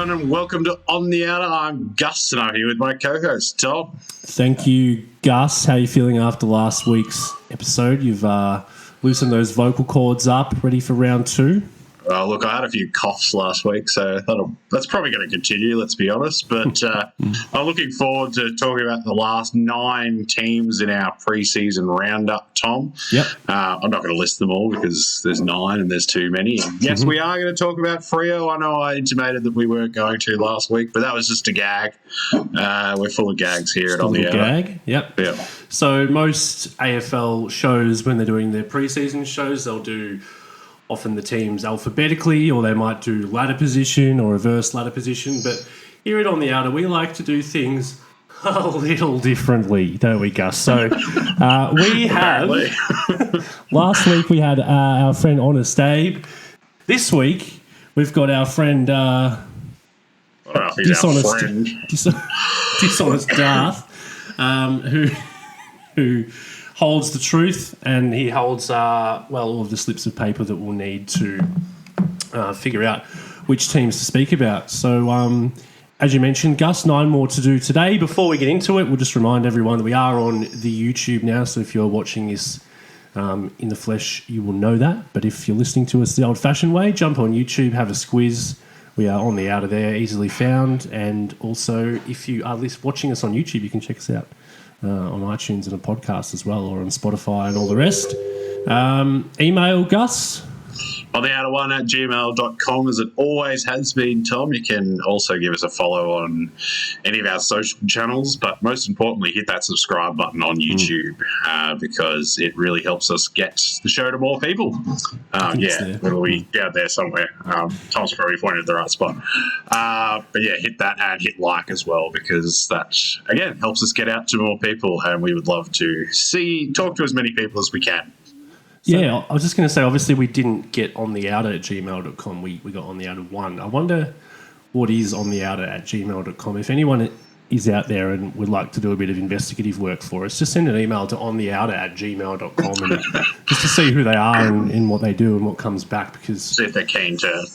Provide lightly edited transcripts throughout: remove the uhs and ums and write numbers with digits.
everyone, and welcome to On the Outer. I'm Gus, and I'm here with my co-host, Tom. Thank you, Gus. How are you feeling after last week's episode? You've loosened those vocal cords up, ready for round two? Well, look, I had a few coughs last week, so that's probably going to continue, let's be honest. But I'm looking forward to talking about the last 9 teams in our pre-season roundup, Tom. Yep. I'm not going to list them all because there's 9 and there's too many. And yes, we are going to talk about Freo. I know I intimated that we weren't going to last week, but that was just a gag. We're full of gags here at On the Outer. Gag, yep. So most AFL shows, when they're doing their pre-season shows, they'll do often the teams alphabetically, or they might do ladder position or reverse ladder position. But here at On the Outer, we like to do things a little differently, don't we, Gus? So we have... last week we had our friend Honest Abe. This week we've got our friend... Dishonest Darth, who holds the truth, and he holds all of the slips of paper that we'll need to figure out which teams to speak about. So as you mentioned, Gus, 9 more to do today. Before we get into it, we'll just remind everyone that we are on the YouTube now, so if you're watching this in the flesh, you will know that. But if you're listening to us the old-fashioned way, jump on YouTube, have a squiz. We are On the Outer there, easily found. And also, if you are watching us on YouTube, you can check us out on iTunes and a podcast as well, or on Spotify and all the rest. Email, Gus? ontheouter1@gmail.com, as it always has been, Tom. You can also give us a follow on any of our social channels, but most importantly, hit that subscribe button on YouTube because it really helps us get the show to more people. It'll be out there somewhere. Tom's probably pointed at the right spot. But yeah, hit that and hit like as well, because that, again, helps us get out to more people, and we would love to talk to as many people as we can. So, yeah, I was just going to say, obviously we didn't get ontheouter@gmail.com. We got ontheouter1. I wonder what is ontheouter@gmail.com. If anyone is out there and would like to do a bit of investigative work for us, just send an email to ontheouter@gmail.com and just to see who they are and what they do and what comes back, because see if they're keen to,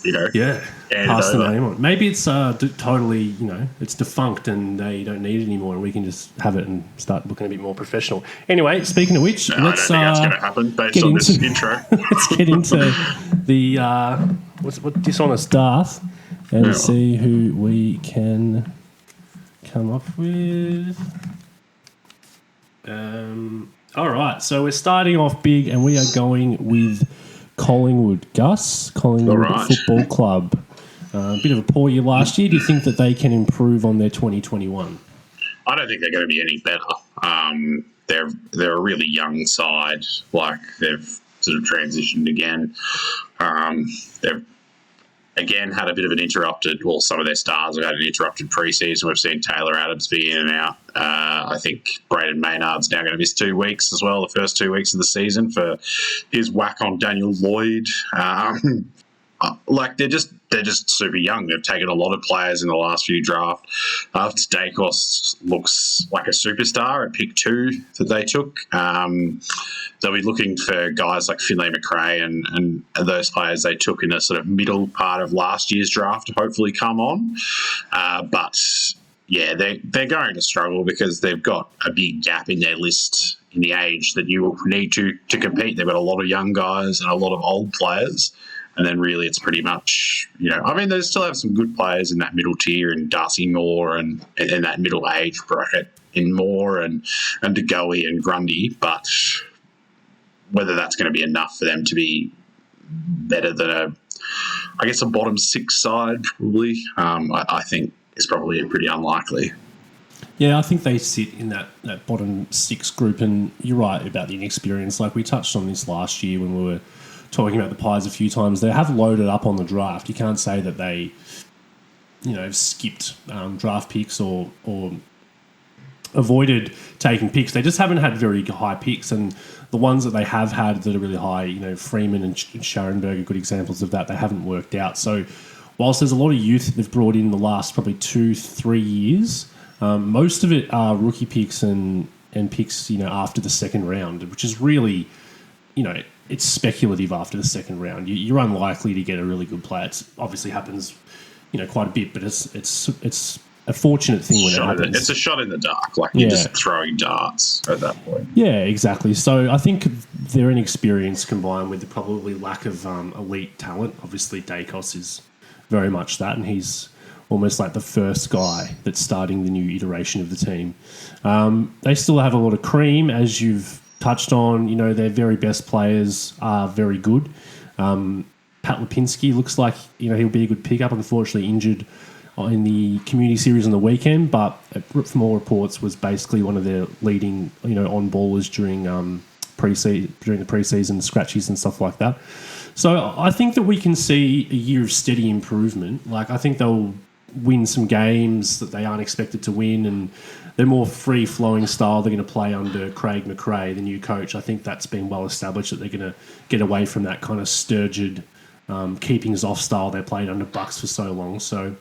pass the name on. Maybe it's totally, it's defunct and they don't need it anymore, and we can just have it and start looking a bit more professional. Anyway, speaking of which, let's I don't think that's going to happen based on this intro. Let's get into the what Dishonest Darth and see who we can come up with. All right, so we're starting off big, and we are going with Collingwood. Gus, Collingwood Football Club. A bit of a poor year last year. Do you think that they can improve on their 2021? I don't think they're going to be any better. They're a really young side. Like, they've sort of transitioned again. They've again had a bit of an some of their stars have had an interrupted pre-season. We've seen Taylor Adams be in and out. I think Braden Maynard's now going to miss 2 weeks as well, the first 2 weeks of the season, for his whack on Daniel Lloyd. They're just super young. They've taken a lot of players in the last few drafts. Stakos looks like a superstar at pick 2 that they took. They'll be looking for guys like Finlay McRae and those players they took in a sort of middle part of last year's draft to hopefully come on. But yeah, they're going to struggle because they've got a big gap in their list in the age that you will need to compete. They've got a lot of young guys and a lot of old players. And then really it's pretty much, they still have some good players in that middle tier, and Darcy Moore and in that middle age bracket in Moore and DeGoey and Grundy. But whether that's going to be enough for them to be better than a bottom 6 side probably, I think is probably pretty unlikely. Yeah, I think they sit in that bottom 6 group, and you're right about the inexperience. Like, we touched on this last year when we were talking about the Pies a few times. They have loaded up on the draft. You can't say that they, skipped draft picks or avoided taking picks. They just haven't had very high picks, and the ones that they have had that are really high, Freeman and Scharenberg are good examples of that. They haven't worked out. So whilst there's a lot of youth that they've brought in the last probably 2-3 years, most of it are rookie picks and picks, after the second round, which is really, it's speculative after the second round. You're unlikely to get a really good player. It obviously happens, quite a bit, but it's a fortunate thing when it happens. It's a shot in the dark, like you're just throwing darts at that point. Yeah, exactly. So I think their inexperience combined with the probably lack of elite talent. Obviously, Dacos is very much that, and he's almost like the first guy that's starting the new iteration of the team. They still have a lot of cream, as you've touched on. Their very best players are very good. Pat Lipinski looks like he'll be a good pickup. Unfortunately, injured in the community series on the weekend, but from all reports was basically one of their leading on ballers during the preseason scratchies and stuff like that. So I think that we can see a year of steady improvement. Like, I think they'll win some games that they aren't expected to win, and they're more free-flowing style they're going to play under Craig McRae, the new coach. I think that's been well established that they're going to get away from that kind of sturgid keepings off style they played under Bucks for so long. So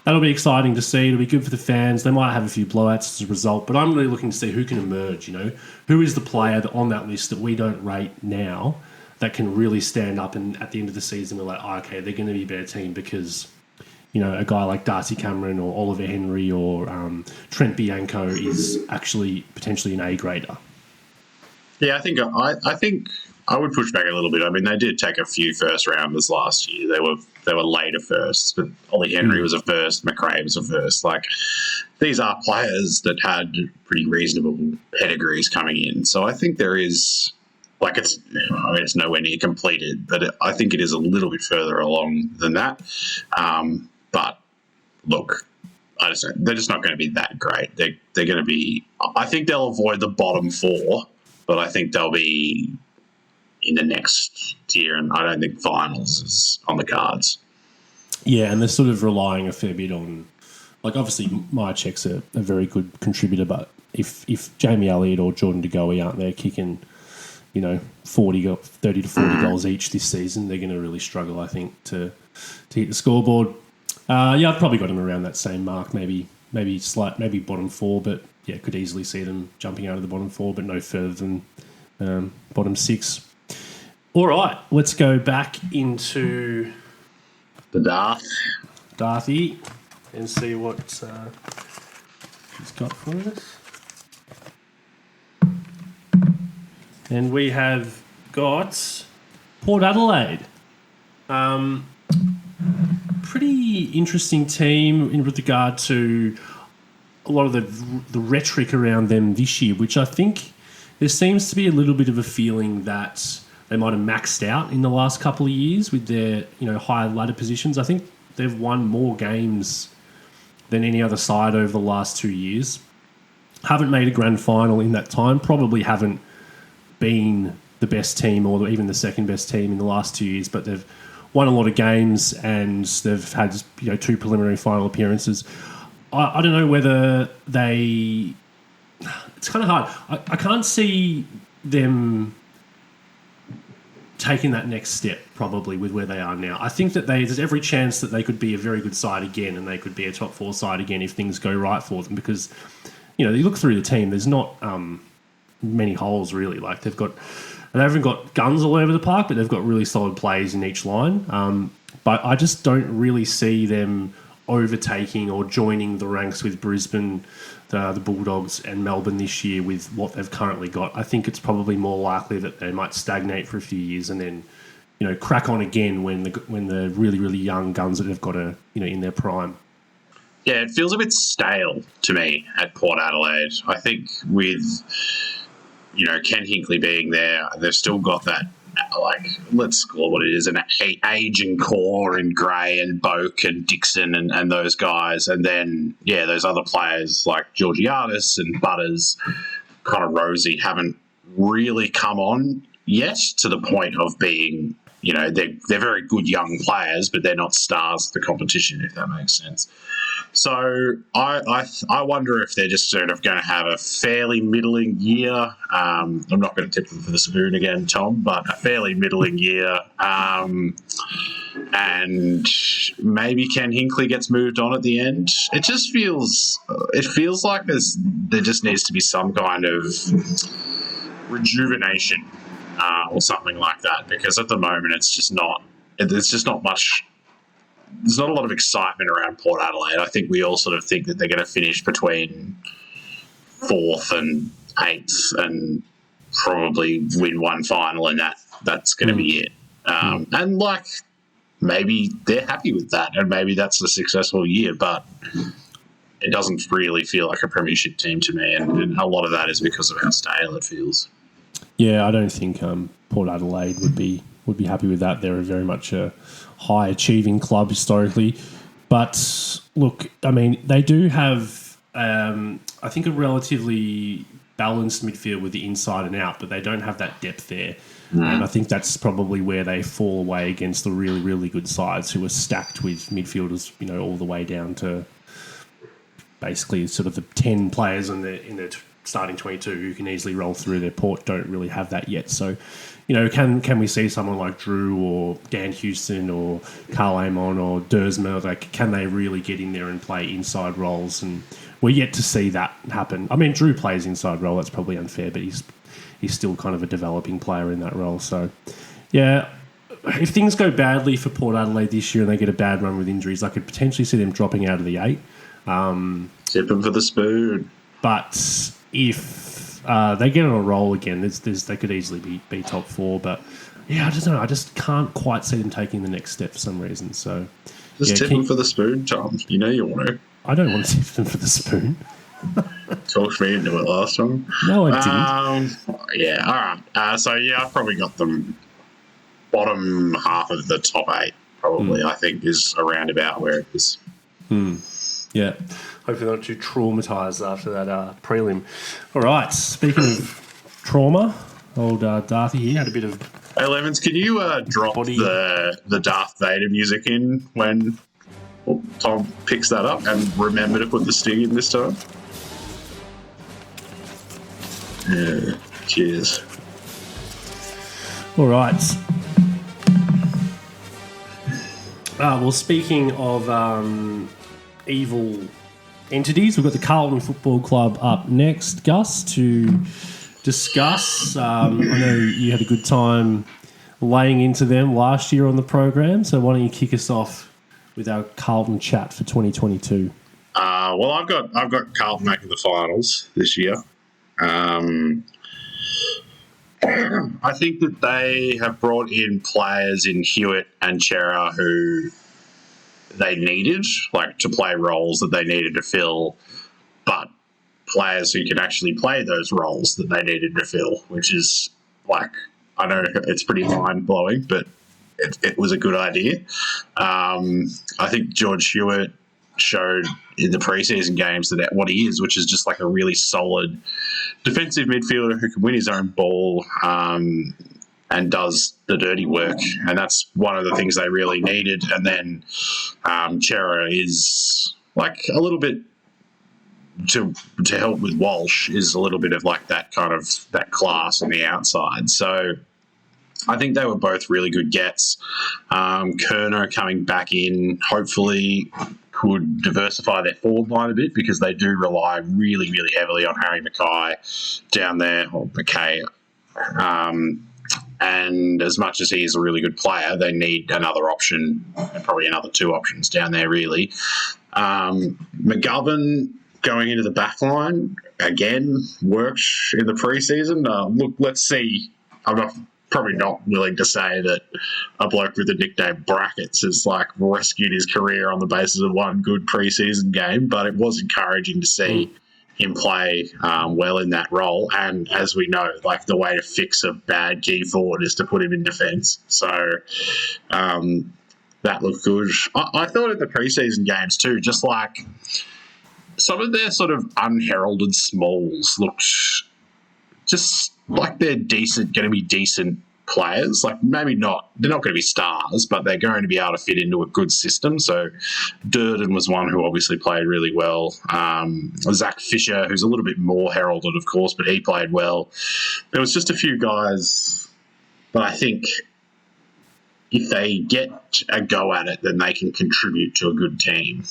that'll be exciting to see. It'll be good for the fans. They might have a few blowouts as a result, but I'm really looking to see who can emerge. Who is the player on that list that we don't rate now that can really stand up, and at the end of the season we're like, okay, they're going to be a better team because a guy like Darcy Cameron or Oliver Henry or Trent Bianco is actually potentially an A-grader. Yeah, I think I would push back a little bit. I mean, they did take a few first rounders last year. They were later firsts, but Ollie Henry was a first, McRae was a first. Like, these are players that had pretty reasonable pedigrees coming in. So I think there is, like, it's nowhere near completed, but I think it is a little bit further along than that. But look, they're just not going to be that great. They're going to be. I think they'll avoid the bottom four, but I think they'll be in the next tier, and I don't think finals is on the cards. Yeah, and they're sort of relying a fair bit on, like, obviously Myercheck's a very good contributor, but if Jamie Elliott or Jordan De Goey aren't there kicking, 30 to 40 goals each this season, they're going to really struggle, I think, to hit the scoreboard. I've probably got them around that same mark, maybe bottom four, but yeah, could easily see them jumping out of the bottom four, but no further than bottom six. All right, let's go back into the Darthy and see what he's got for us. And we have got Port Adelaide. Pretty interesting team in regard to a lot of the rhetoric around them this year, which I think there seems to be a little bit of a feeling that they might have maxed out in the last couple of years with their higher ladder positions. I think they've won more games than any other side over the last 2 years. Haven't made a grand final in that time. Probably haven't been the best team or even the second best team in the last 2 years, but they've won a lot of games and they've had 2 preliminary final appearances. I don't know whether they... It's kind of hard. I can't see them taking that next step probably with where they are now. I think that there's every chance that they could be a very good side again and they could be a top 4 side again if things go right for them because, you look through the team, there's not many holes really. Like they haven't got guns all over the park, but they've got really solid plays in each line. But I just don't really see them overtaking or joining the ranks with Brisbane, the Bulldogs and Melbourne this year with what they've currently got. I think it's probably more likely that they might stagnate for a few years and then, crack on again when the really, really young guns that have got in their prime. Yeah, it feels a bit stale to me at Port Adelaide. I think with, Ken Hinkley being there, they've still got that, let's call it what it is, an aging core in Gray and Boak and Dixon and those guys. And then, those other players like Georgiadis and Butters, Connor Rosie haven't really come on yet to the point of being, they're very good young players, but they're not stars of the competition, if that makes sense. So I wonder if they're just sort of going to have a fairly middling year. I'm not going to tip them for the spoon again, Tom, but a fairly middling year. And maybe Ken Hinkley gets moved on at the end. It just feels like there just needs to be some kind of rejuvenation or something like that, because at the moment it's just not much there's not a lot of excitement around Port Adelaide. I think we all sort of think that they're going to finish between 4th and 8th and probably win one final, and that's going to be it. And like, maybe they're happy with that, and maybe that's a successful year, but it doesn't really feel like a premiership team to me, and a lot of that is because of how stale it feels. Yeah, I don't think Port Adelaide would be happy with that. They're very much a high achieving club historically, but look, I mean, they do have I think a relatively balanced midfield with the inside and out, but they don't have that depth there. And I think that's probably where they fall away against the really, really good sides who are stacked with midfielders, all the way down to basically sort of the 10 players in the starting 22 who can easily roll through. Their Port don't really have that yet. So, can we see someone like Drew or Dan Houston or Carl Amon or Dersmer, like, can they really get in there and play inside roles? And we're yet to see that happen. I mean, Drew plays inside role. That's probably unfair, but he's still kind of a developing player in that role. So, yeah, if things go badly for Port Adelaide this year and they get a bad run with injuries, I could potentially see them dropping out of the 8. Tip them for the spoon. But if they get on a roll again, they could easily be top 4. But, yeah, I don't know. I just can't quite see them taking the next step for some reason. So, just tip them for the spoon, Tom. You know you want to. I don't want to tip them for the spoon. Talked me into it last time. No, I didn't. Yeah, all right. So, yeah, I've probably got them bottom half of the top 8, probably, I think, is around about where it is. Yeah. Hopefully they're not too traumatised after that prelim. All right. Speaking of trauma, old Darthy here had a bit of... Hey, Levins, can you drop the Darth Vader music in when Tom picks that up, and remember to put the sting in this time? Yeah, cheers. All right. Well, speaking of evil entities, we've got the Carlton Football Club up next, Gus, to discuss. I know you had a good time laying into them last year on the program, so why don't you kick us off with our Carlton chat for 2022? Well, I've got Carlton making the finals this year. I think that they have brought in players in Hewitt and Chera who they needed, like, to play roles that they needed to fill, but players who can actually play those roles that they needed to fill, which is, like, I know it's pretty mind-blowing, but it was a good idea. I think George Hewitt showed in the preseason games that what he is, which is just like a really solid defensive midfielder who can win his own ball and does the dirty work. And that's one of the things they really needed. And then Chera is like a little bit to help with Walsh, is a little bit of like that kind of that class on the outside. So I think they were both really good gets. Kerner coming back in hopefully could diversify their forward line a bit, because they do rely really, really heavily on Harry Mackay down there, or McKay. And as much as he is a really good player, they need another option, and probably another 2 options down there, really. McGovern going into the back line, again, worked in the preseason. Look, let's see. I'm probably not willing to say that a bloke with the nickname Brackets has like rescued his career on the basis of one good preseason game, but it was encouraging to see him play well in that role. And as we know, like, the way to fix a bad key forward is to put him in defence. So that looked good. I thought in the preseason games too, just like some of their sort of unheralded smalls looked just like they're going to be decent players. Like, maybe not, they're not going to be stars, but they're going to be able to fit into a good system. So Durden was one who obviously played really well. Zach Fisher, who's a little bit more heralded, of course, but he played well. There was just a few guys, but I think if they get a go at it, then they can contribute to a good team.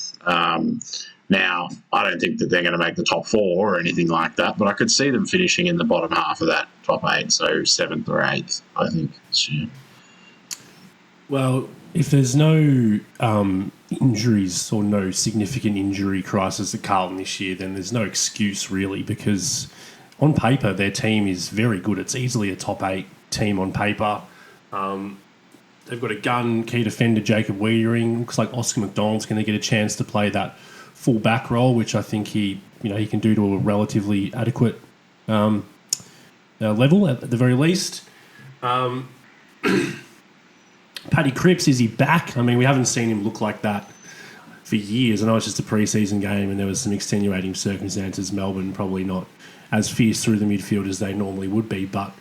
Now, I don't think that they're going to make the top 4 or anything like that, but I could see them finishing in the bottom half of that top 8, so 7th or 8th, I think. Sure. Well, if there's no injuries or no significant injury crisis at Carlton this year, then there's no excuse really, because on paper their team is very good. It's easily a top 8 team on paper. They've got a gun, key defender Jacob Wiedering. Looks like Oscar McDonald's going to get a chance to play that full back role, which I think he can do to a relatively adequate level at the very least. Paddy Cripps, is he back? I mean, we haven't seen him look like that for years. I know it's just a pre-season game and there was some extenuating circumstances. Melbourne probably not as fierce through the midfield as they normally would be, but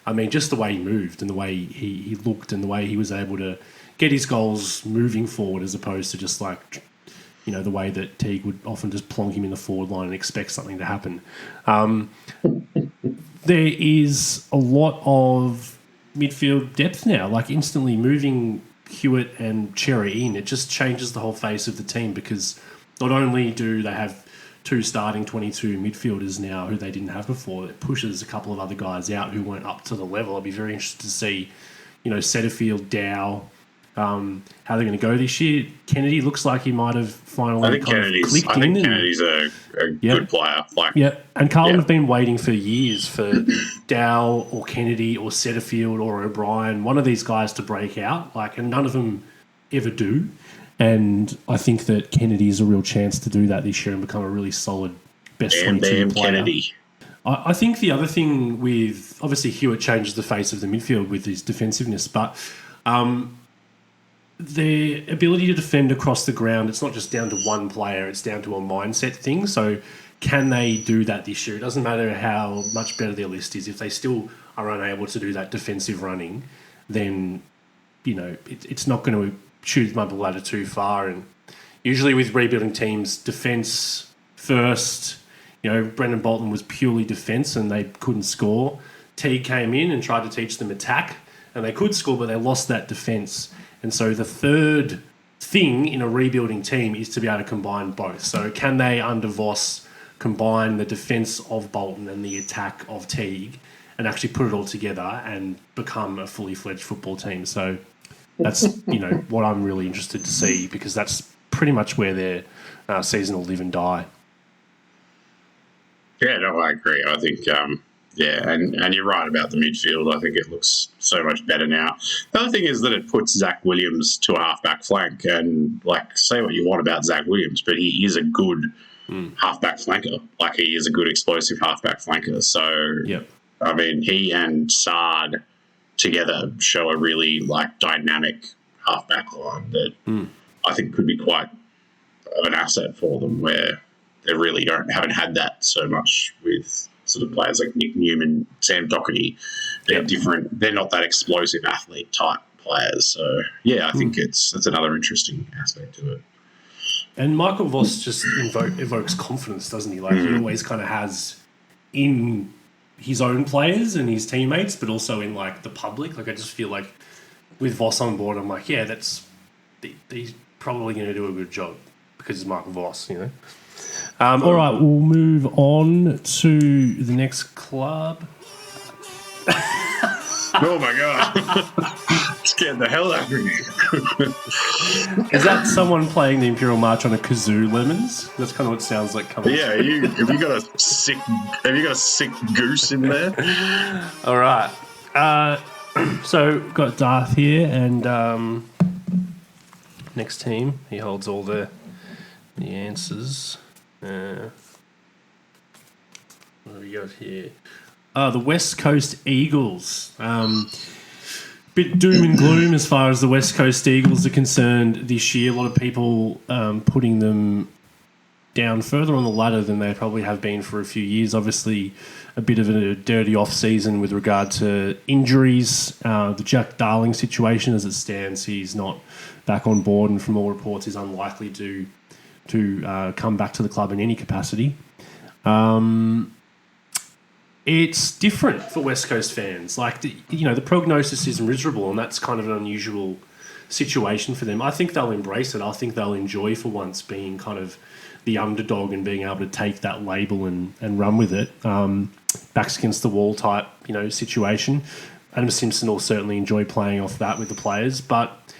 I mean, just the way he moved and the way he looked and the way he was able to get his goals moving forward, as opposed to just like, the way that Teague would often just plonk him in the forward line and expect something to happen. There is a lot of midfield depth now, like instantly moving Hewitt and Cherry in. It just changes the whole face of the team, because not only do they have 2 starting 22 midfielders now who they didn't have before, it pushes a couple of other guys out who weren't up to the level. I'd be very interested to see, Setterfield, Dow, how they're going to go this year. Kennedy looks like he might have finally clicked in. I think Kennedy's a good player. And Carlton have been waiting for years for Dow or Kennedy or Setterfield or O'Brien, one of these guys to break out, and none of them ever do. And I think that Kennedy is a real chance to do that this year and become a really solid best 22 player. Kennedy. I think the other thing with, obviously Hewitt changes the face of the midfield with his defensiveness, but their ability to defend across the ground, it's not just down to one player, it's down to a mindset thing. So can they do that this year? It doesn't matter how much better their list is. If they still are unable to do that defensive running, then, it's not going to shoot them up a ladder too far. And usually with rebuilding teams, defence first. Brendan Bolton was purely defence and they couldn't score. Teague came in and tried to teach them attack, and they could score, but they lost that defence. And so the third thing in a rebuilding team is to be able to combine both. So can they, under Voss, combine the defence of Bolton and the attack of Teague and actually put it all together and become a fully fledged football team? So that's, what I'm really interested to see, because that's pretty much where their season will live and die. Yeah, no, I agree. I think, and you're right about the midfield. I think it looks so much better now. The other thing is that it puts Zach Williams to a half-back flank, and, say what you want about Zach Williams, but he is a good half-back flanker. He is a good explosive half-back flanker. So, I mean, he and Sard together show a really, dynamic half-back line that I think could be quite an asset for them, where they really haven't had that so much with sort of players like Nick Newman, Sam Doherty. They're different. They're not that explosive athlete type players. So, I think it's another interesting aspect to it. And Michael Voss just evokes confidence, doesn't he? He always kind of has in his own players and his teammates, but also in, the public. I just feel like with Voss on board, I'm like, he's probably going to do a good job because it's Michael Voss, All right, we'll move on to the next club. Oh, my God. Scared the hell out of me. Is that someone playing the Imperial March on a kazoo, Lemons? That's kind of what it sounds like coming. Yeah, have you got a sick goose in there? All right. So, we've got Darth here, and next team, he holds all the answers. What do we got here? The West Coast Eagles. Bit doom and gloom as far as the West Coast Eagles are concerned this year. A lot of people putting them down further on the ladder than they probably have been for a few years. Obviously, a bit of a dirty off-season with regard to injuries. The Jack Darling situation as it stands, he's not back on board, and from all reports is unlikely to come back to the club in any capacity. It's different for West Coast fans. The prognosis is miserable, and that's kind of an unusual situation for them. I think they'll embrace it. I think they'll enjoy for once being kind of the underdog and being able to take that label and run with it. Backs against the wall type, situation. Adam Simpson will certainly enjoy playing off that with the players, but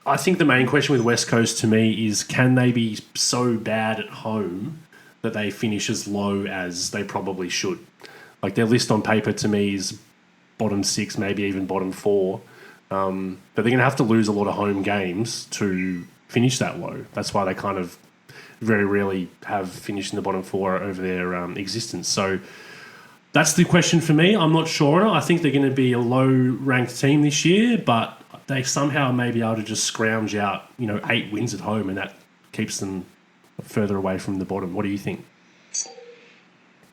I think the main question with West Coast to me is, can they be so bad at home that they finish as low as they probably should? Like, their list on paper to me is bottom 6, maybe even bottom 4. But they're going to have to lose a lot of home games to finish that low. That's why they kind of very rarely have finished in the bottom 4 over their existence. So that's the question for me. I'm not sure. I think they're going to be a low-ranked team this year, but they somehow may be able to just scrounge out, 8 wins at home, and that keeps them further away from the bottom. What do you think?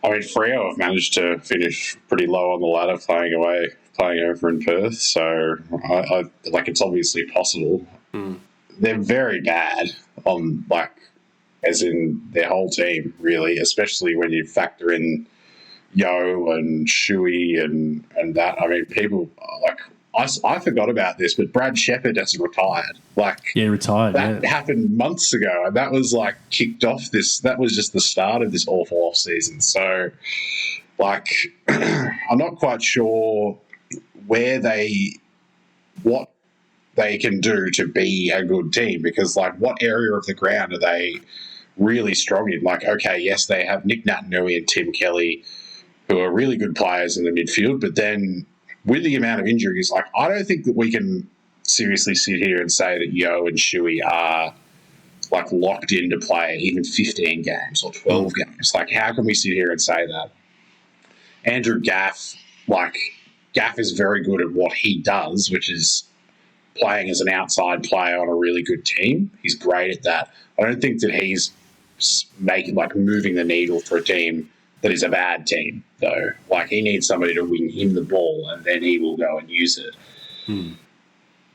I mean, Freo have managed to finish pretty low on the ladder playing over in Perth. So, I it's obviously possible. They're very bad on, as in their whole team, really, especially when you factor in Yo and Shuey and that. I mean, people, I forgot about this, but Brad Shepherd has retired. Retired. That happened months ago, and that was kicked off this. That was just the start of this awful off season. So, I'm not quite sure what they can do to be a good team, because what area of the ground are they really strong in? Okay, yes, they have Nick Natanui and Tim Kelly, who are really good players in the midfield, but then with the amount of injuries, I don't think that we can seriously sit here and say that Yo and Shuey are locked in to play even 15 games or 12 games. How can we sit here and say that? Andrew Gaff, Gaff is very good at what he does, which is playing as an outside player on a really good team. He's great at that. I don't think that he's moving the needle for a team that is a bad team, though. He needs somebody to wing him the ball, and then he will go and use it.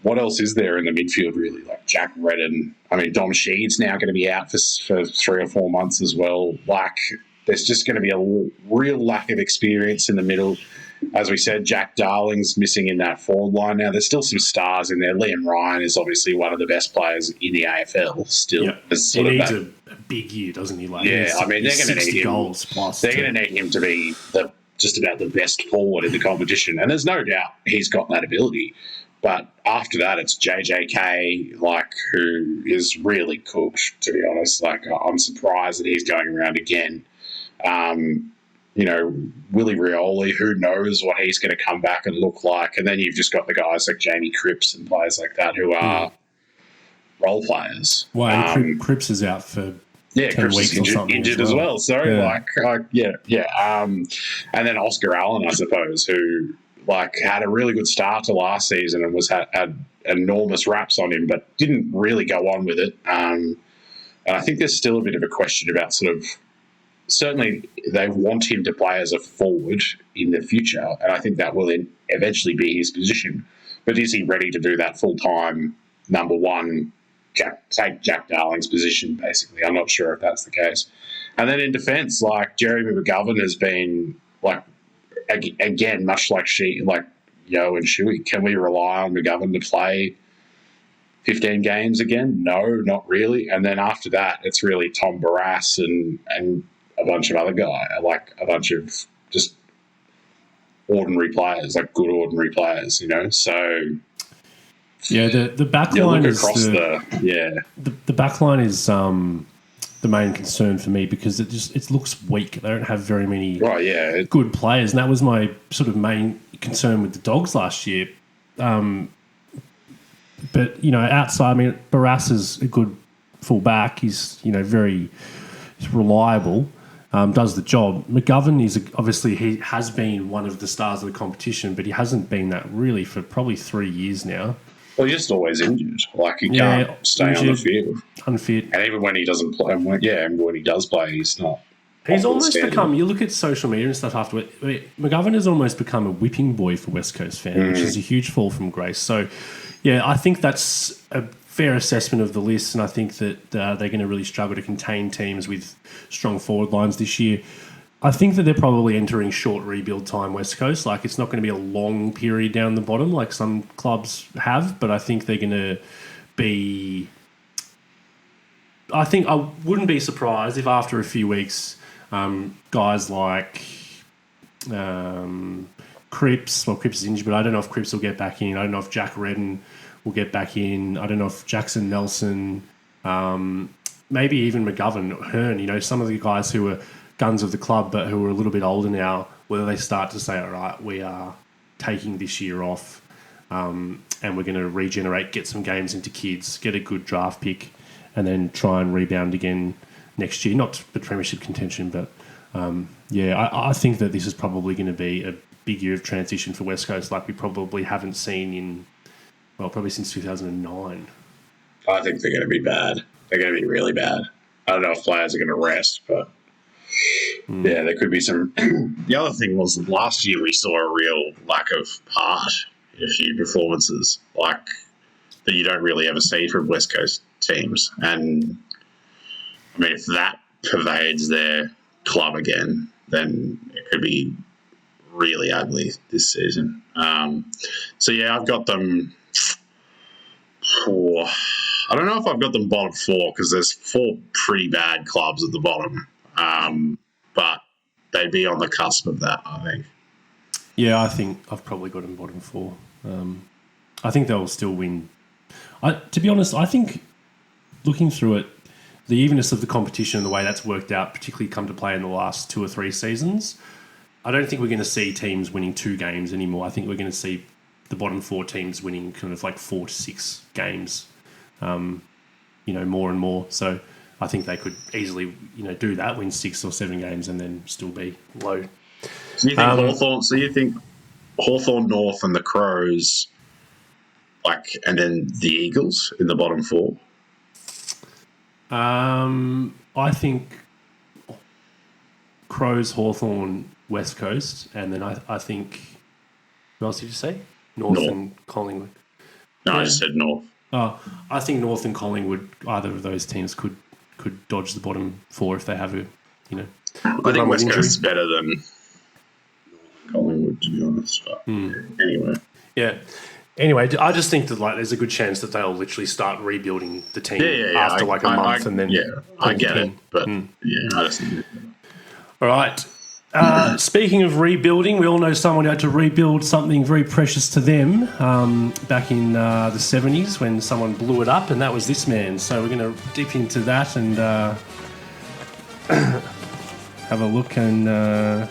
What else is there in the midfield, really? Jack Redden. I mean, Dom Sheed's now going to be out for 3 or 4 months as well. There's just going to be a real lack of experience in the middle. As we said, Jack Darling's missing in that forward line now. There's still some stars in there. Liam Ryan is obviously one of the best players in the AFL still. Yep. He needs a big year, doesn't he? They're going to need him. Goals plus. They're going to need him to be just about the best forward in the competition. And there's no doubt he's got that ability. But after that, it's JJK, who is really cooked, to be honest. I'm surprised that he's going around again. Willie Rioli, who knows what he's going to come back and look like. And then you've just got the guys like Jamie Cripps and players like that who are role players. Well, Cripps is out for 10 Cripps weeks is or something. Injured as well. So, and then Oscar Allen, I suppose, who had a really good start to last season and had enormous raps on him, but didn't really go on with it. And I think there's still a bit of a question about certainly they want him to play as a forward in the future, and I think that will eventually be his position. But is he ready to do that full-time, number one, take Jack Darling's position, basically? I'm not sure if that's the case. And then in defence, Jeremy McGovern has been, again, much like Yo and Shuey, can we rely on McGovern to play 15 games again? No, not really. And then after that, it's really Tom Barrass and a bunch of other guys, a bunch of just ordinary players, good ordinary players, So the back line is the back line is the main concern for me, because it looks weak. They don't have very many good players, and that was my sort of main concern with the Dogs last year. But outside, I mean, Barrass is a good full-back. He's very reliable. Does the job. McGovern he has been one of the stars of the competition, but he hasn't been that really for probably 3 years now. Well, he's just always injured. He can't stay on the field. Unfit. And even when he doesn't play, when he does play, he's not. He's almost become, you look at social media and stuff afterward, McGovern has almost become a whipping boy for West Coast fans, which is a huge fall from grace. So, I think that's a fair assessment of the list, and I think that they're going to really struggle to contain teams with strong forward lines this year. I think that they're probably entering short rebuild time, West Coast. It's not going to be a long period down the bottom like some clubs have, but I think they're going to be... I wouldn't be surprised if after a few weeks, guys like Cripps is injured, but I don't know if Cripps will get back in. I don't know if Jack Redden will get back in. I don't know if Jackson Nelson, maybe even McGovern, Hearn, some of the guys who are guns of the club but who are a little bit older now, whether they start to say, all right, we are taking this year off and we're going to regenerate, get some games into kids, get a good draft pick, and then try and rebound again next year. Not the premiership contention, but I think that this is probably going to be a big year of transition for West Coast like we probably haven't seen probably since 2009. I think they're going to be bad. They're going to be really bad. I don't know if players are going to rest, but yeah, there could be some. The other thing was last year we saw a real lack of heart in a few performances, like that you don't really ever see from West Coast teams. And I mean, if that pervades their club again, then it could be really ugly this season. So yeah, I've got them. I don't know if I've got them bottom 4 because there's 4 pretty bad clubs at the bottom, but they'd be on the cusp of that, I think. Yeah, I think I've probably got them bottom 4. I think they'll still win. To be honest, I think looking through it, the evenness of the competition and the way that's worked out, particularly come to play in the last 2 or 3 seasons, I don't think we're going to see teams winning 2 games anymore. I think we're going to see the bottom 4 teams winning kind of like 4 to 6 games, more and more. So I think they could easily, do that, win 6 or 7 games and then still be low. So you think Hawthorn North and the Crows, and then the Eagles in the bottom 4? I think Crows, Hawthorn, West Coast, and then I think, what else did you say? North and Collingwood. No, I just said North. Oh, I think North and Collingwood, either of those teams could dodge the bottom 4 if they have a, I think West Coast is better than Collingwood, to be honest. But anyway. Yeah. Anyway, I just think that there's a good chance that they'll literally start rebuilding the team after a month and then. Yeah, I get it, but I just think. All right. Speaking of rebuilding, we all know someone who had to rebuild something very precious to them back in the 70s when someone blew it up, and that was this man. So we're going to dip into that and have a look and...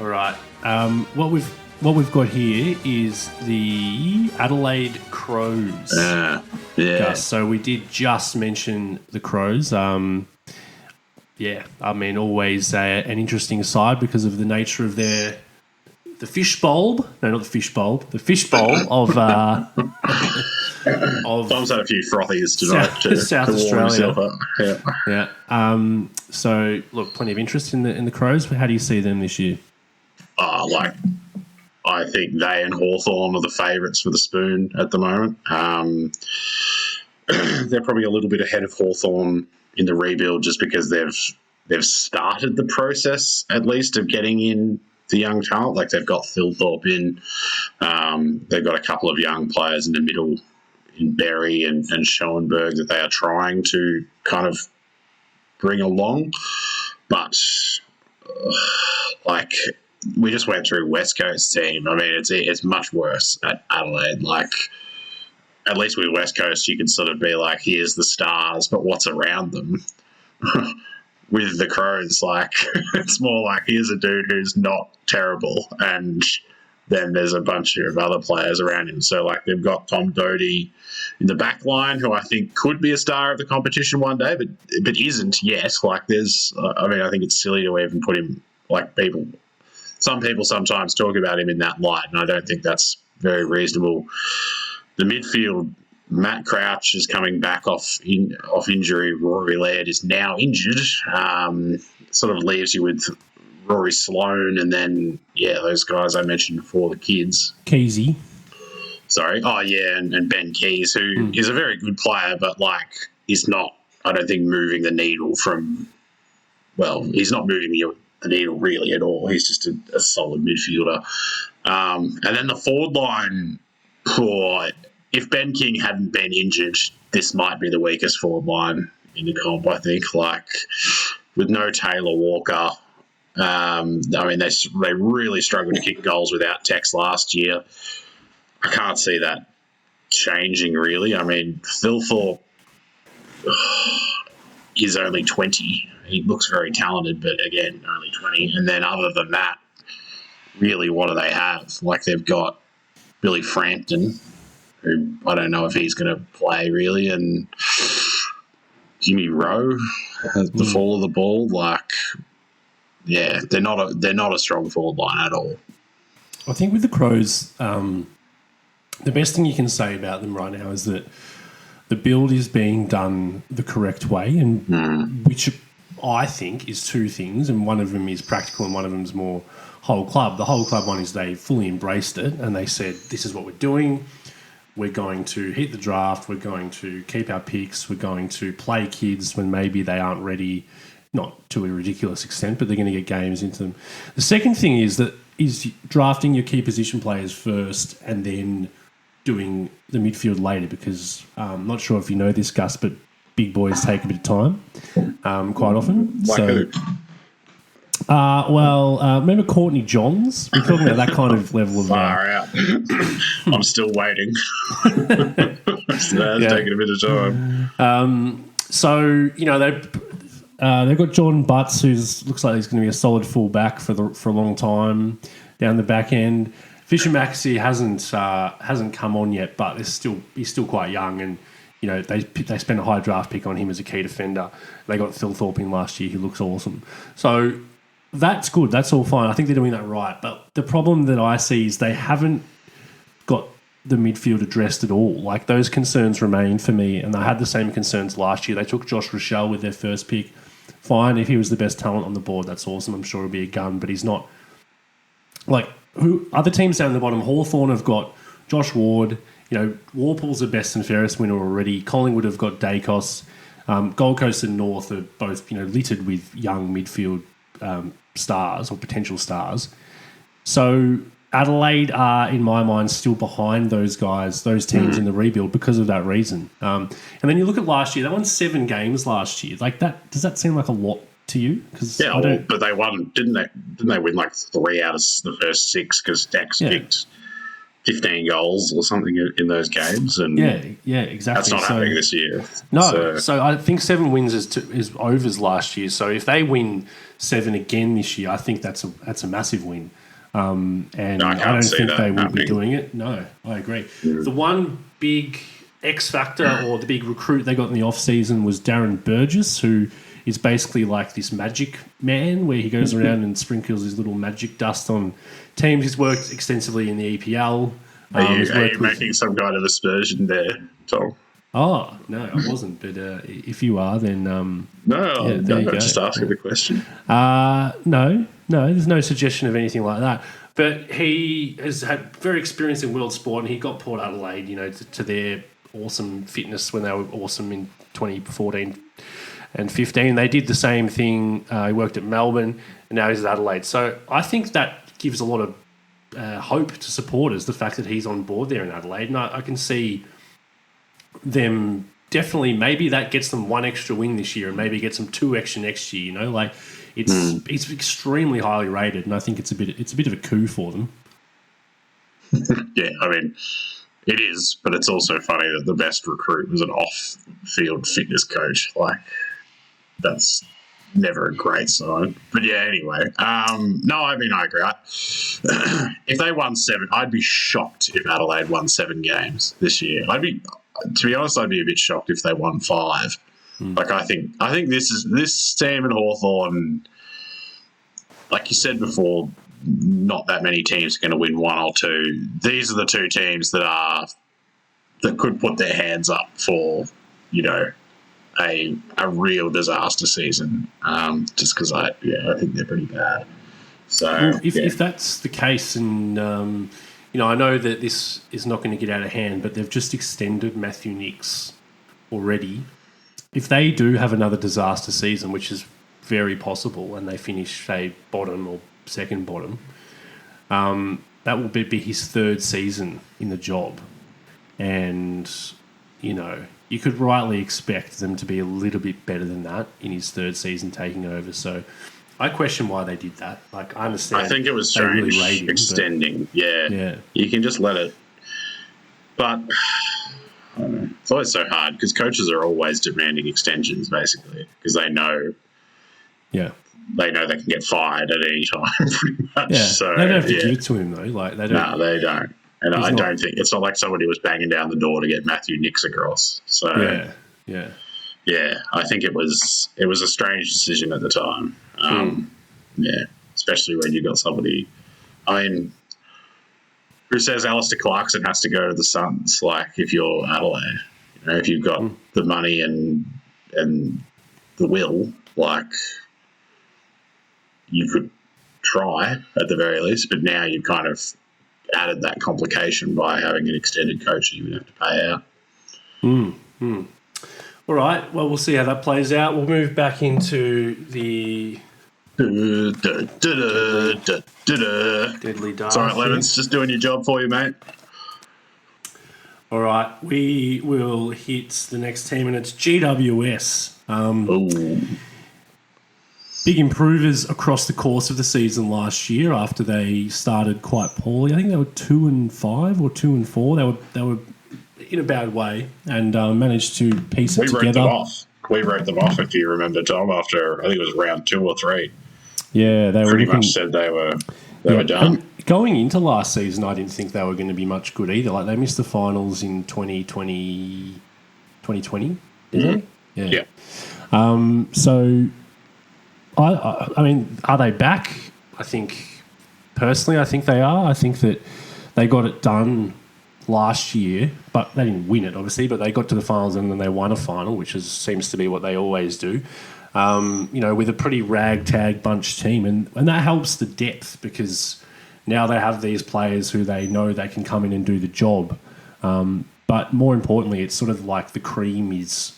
All right. What we've got here is the Adelaide Crows. Yeah. Gus. So we did just mention the Crows. Always an interesting side because of the nature of the fishbowl. No, not the fishbowl. The fishbowl of Tom's had a few frothies tonight South to Australia. Warm himself up. Yeah. So look, plenty of interest in the Crows. How do you see them this year? I think they and Hawthorn are the favourites for the spoon at the moment. They're probably a little bit ahead of Hawthorn in the rebuild just because they've started the process at least of getting in the young talent. Like they've got Thilthorpe in, they've got a couple of young players in the middle in Berry and Schoenberg that they are trying to kind of bring along, but we just went through West Coast team. I mean, it's much worse at Adelaide. At least with West Coast, you can sort of be like, here's the stars, but what's around them? With the Crows, it's more like, here's a dude who's not terrible, and then there's a bunch of other players around him. So, they've got Tom Doty in the back line, who I think could be a star of the competition one day, but isn't yet. I think it's silly to even put him, some people sometimes talk about him in that light, and I don't think that's very reasonable. The midfield, Matt Crouch is coming back off injury. Rory Laird is now injured. Sort of leaves you with Rory Sloane and then, those guys I mentioned before, the kids. Keysy. Sorry. Oh, yeah, and Ben Keys, who is a very good player, but, is not, I don't think, moving the needle from... Well, he's not moving the needle really at all. He's just a solid midfielder. And then the forward line, if Ben King hadn't been injured, this might be the weakest forward line in the comp, I think. With no Taylor Walker, I mean, they really struggled to kick goals without Tex last year. I can't see that changing, really. I mean, Thilthorpe is only 20. He looks very talented, but again, only 20. And then other than that, really, what do they have? Like, they've got Billy Frampton, who I don't know if he's going to play, really, and Jimmy Rowe has the fall of the ball. Like, yeah, they're not a strong forward line at all. I think with the Crows, the best thing you can say about them right now is that the build is being done the correct way, and which I think is two things, and one of them is practical and one of them is more whole club. The whole club one is they fully embraced it and they said, this is what we're doing. We're going to hit the draft. We're going to keep our picks. We're going to play kids when maybe they aren't ready, not to a ridiculous extent, but they're going to get games into them. The second thing is drafting your key position players first and then doing the midfield later, because I'm not sure if you know this, Gus, but big boys take a bit of time quite often. Like who? Remember Courtney Johns? We're talking about that kind of level of... Far out. I'm still waiting. That's taking a bit of time. So, you know, they've got Jordan Butts, who looks like he's going to be a solid fullback for a long time down the back end. Fisher Maxey hasn't come on yet, but he's still quite young, and you know they spent a high draft pick on him as a key defender. They got Thilthorpe in last year, who looks awesome. So that's good. That's all fine. I think they're doing that right. But the problem that I see is they haven't got the midfield addressed at all. Like, those concerns remain for me, and they had the same concerns last year. They took Josh Rochelle with their first pick. Fine, if he was the best talent on the board, that's awesome. I'm sure it'll be a gun, but he's not. Like, who other teams down the bottom? Hawthorn have got Josh Ward. You know, Warple's the best and fairest winner already. Collingwood have got Dacos. Gold Coast and North are both, you know, littered with young midfield stars or potential stars. So Adelaide are, in my mind, still behind those guys, those teams in the rebuild because of that reason. And then you look at last year; they won 7 games last year. Like that, does that seem like a lot to you? Yeah, but they won, didn't they? Didn't they win like 3 out of the first 6 because Dex kicked 15 goals or something in those games? And yeah, exactly. That's not happening this year. No, so I think 7 wins is overs last year. So if they win 7 again this year, I think that's a massive win. And I don't think they will be doing it. No, I agree. The one big X factor or the big recruit they got in the off season was Darren Burgess, who is basically like this magic man where he goes around and sprinkles his little magic dust on teams. He's worked extensively in the EPL. Are you making some kind of aspersion there, Tom? Oh, no, I wasn't. But if you are, then... I'm just asking the question. No, there's no suggestion of anything like that. But he has had very experience in world sport, and he got Port Adelaide, you know, to their awesome fitness when they were awesome in 2014 and 15. They did the same thing. He worked at Melbourne, and now he's at Adelaide. So I think that gives a lot of hope to supporters, the fact that he's on board there in Adelaide. And I can see them definitely, maybe that gets them 1 extra win this year and maybe gets them 2 extra next year, you know? Like, it's extremely highly rated, and I think it's a bit of a coup for them. Yeah, I mean, it is, but it's also funny that the best recruit was an off-field fitness coach. Like, that's never a great sign. But yeah, anyway. No, I mean, I agree. If they won 7, I'd be shocked if Adelaide won 7 games this year. To be honest, I'd be a bit shocked if they won 5. Like, I think this team and Hawthorn, like you said before, not that many teams are going to win 1 or 2. These are the 2 teams that could put their hands up for, you know, a real disaster season. Just because I think they're pretty bad. So if that's the case, and you know, I know that this is not going to get out of hand, but they've just extended Matthew Nicks already. If they do have another disaster season, which is very possible, and they finish, say, bottom or second bottom, that will be his 3rd season in the job. And, you know, you could rightly expect them to be a little bit better than that in his 3rd season taking over. So I question why they did that. Like, I understand. I think it was they strange really rate him, extending. Yeah. You can just let it. But I don't know. It's always so hard because coaches are always demanding extensions, basically, because they know they can get fired at any time, pretty much. Yeah. So they don't have to give it to him though. Like they don't. No, they don't. And I don't think it's not like somebody was banging down the door to get Matthew Nicks across. So yeah, I think it was a strange decision at the time. Yeah, especially when you got somebody. I mean, who says Alistair Clarkson has to go to the Suns? Like, if you're Adelaide, if you've got the money and the will, like, you could try at the very least. But now you've kind of added that complication by having an extended coach that you would have to pay out. All right. Well, we'll see how that plays out. We'll move back into the deadly dark. Sorry, Levins, just doing your job for you, mate. All right. We will hit the next team, and it's GWS. Big improvers across the course of the season last year after they started quite poorly. I think they were 2-5 or 2-4. They were in a bad way and managed to piece it together. We wrote them off, if you remember, Tom, after I think it was round 2 or 3. Yeah, they pretty much said they were done. And going into last season, I didn't think they were going to be much good either. Like, they missed the finals in 2020, didn't they? Yeah. So, I mean, are they back? Personally, I think they are. I think that they got it done last year, but they didn't win it, obviously, but they got to the finals and then they won a final, which seems to be what they always do, with a pretty ragtag bunch team. And that helps the depth because now they have these players who they know they can come in and do the job. But more importantly, it's sort of like the cream is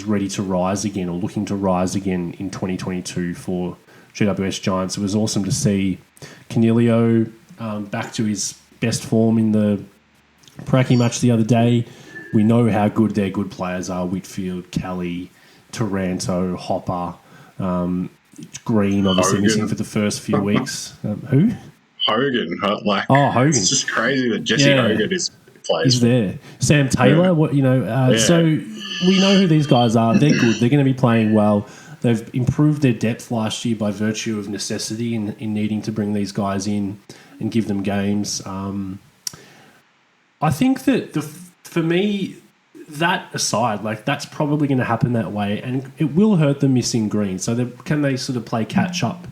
ready to rise again or looking to rise again in 2022 for GWS Giants. It was awesome to see Canelio back to his best form in the Pracky match the other day. We know how good their good players are. Whitfield, Kelly, Taranto, Hopper, Green, obviously missing for the first few weeks. Who? Hogan. Hogan. It's just crazy that Jesse Hogan plays. He's there. Sam Taylor, so we know who these guys are. They're good. They're going to be playing well. They've improved their depth last year by virtue of necessity in needing to bring these guys in and give them games. I think that for me, that aside, like, that's probably going to happen that way, and it will hurt them missing Green. So can they sort of play catch up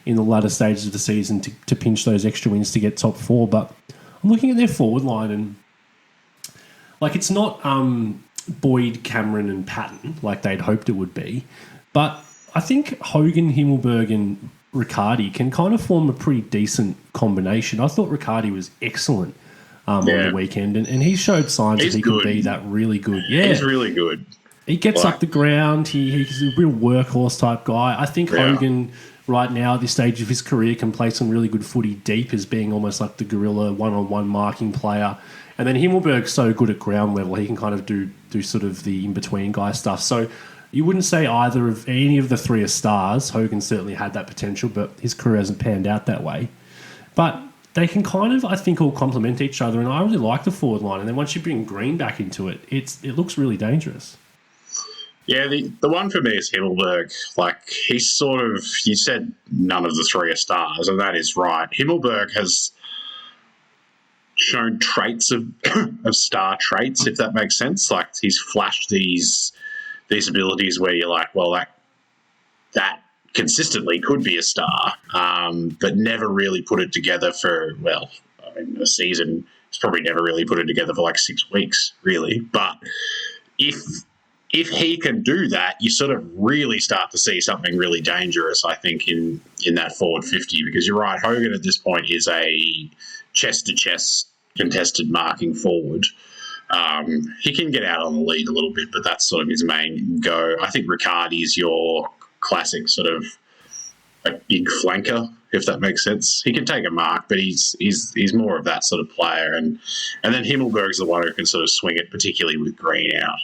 in the latter stages of the season to pinch those extra wins to get top 4? But I'm looking at their forward line, and like, it's not Boyd, Cameron, and Patton like they'd hoped it would be, but I think Hogan, Himmelberg, and Riccardi can kind of form a pretty decent combination. I thought Riccardi was excellent on the weekend, and he showed signs that he could be that really good. Yeah, he's really good. He gets up the ground. He's a real workhorse type guy. I think Hogan, right now at this stage of his career, can play some really good footy deep as being almost like the guerrilla one-on-one marking player. And then Himmelberg's so good at ground level, he can kind of do sort of the in-between guy stuff. So you wouldn't say any of the three are stars. Hogan certainly had that potential, but his career hasn't panned out that way. But they can kind of, I think, all complement each other, and I really like the forward line. And then once you bring Green back into it, it looks really dangerous. Yeah, the one for me is Himmelberg. Like, he's sort of, you said none of the three are stars, and that is right. Himmelberg has shown traits of star traits, if that makes sense. Like, he's flashed these abilities where you're like, well, that consistently could be a star, but never really put it together for, a season. He's probably never really put it together for like 6 weeks, really. But if he can do that, you sort of really start to see something really dangerous, I think, in that forward 50, because you're right, Hogan at this point is a chest-to-chest contested marking forward. He can get out on the lead a little bit, but that's sort of his main go. I think Riccardi is your classic sort of a big flanker, if that makes sense. He can take a mark, but he's more of that sort of player. And then Himmelberg's the one who can sort of swing it, particularly with Green out.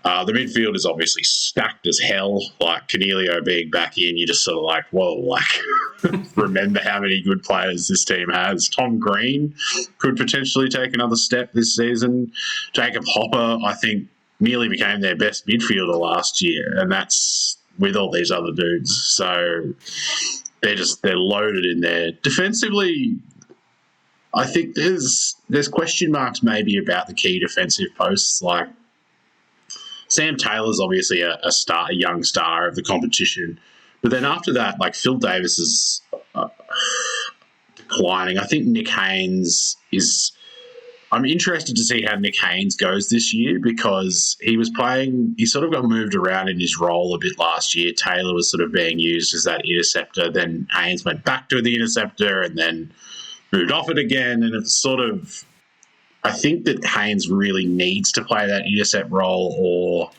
The midfield is obviously stacked as hell. Like Canelio being back in, you just sort of like, whoa, like remember how many good players this team has. Tom Green could potentially take another step this season. Jacob Hopper, I think, nearly became their best midfielder last year, and that's with all these other dudes. So they're loaded in there. Defensively, I think there's question marks maybe about the key defensive posts. Like Sam Taylor's obviously a young star of the competition, but then after that, like Phil Davis is declining. I think Nick Haynes is. I'm interested to see how Nick Haynes goes this year because he was playing. He sort of got moved around in his role a bit last year. Taylor was sort of being used as that interceptor. Then Haynes went back to the interceptor and then moved off it again. And it's sort of. I think that Haynes really needs to play that intercept role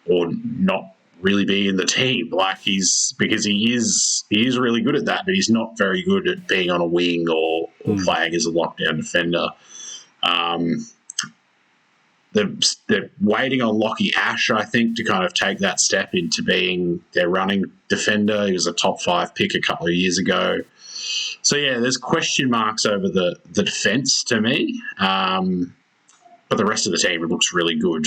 or not really be in the team. Like because he is really good at that, but he's not very good at being on a wing or playing as a lockdown defender. They're waiting on Lockie Ash, I think, to kind of take that step into being their running defender. He was a top 5 pick a couple of years ago. So, yeah, there's question marks over the defence to me. But the rest of the team looks really good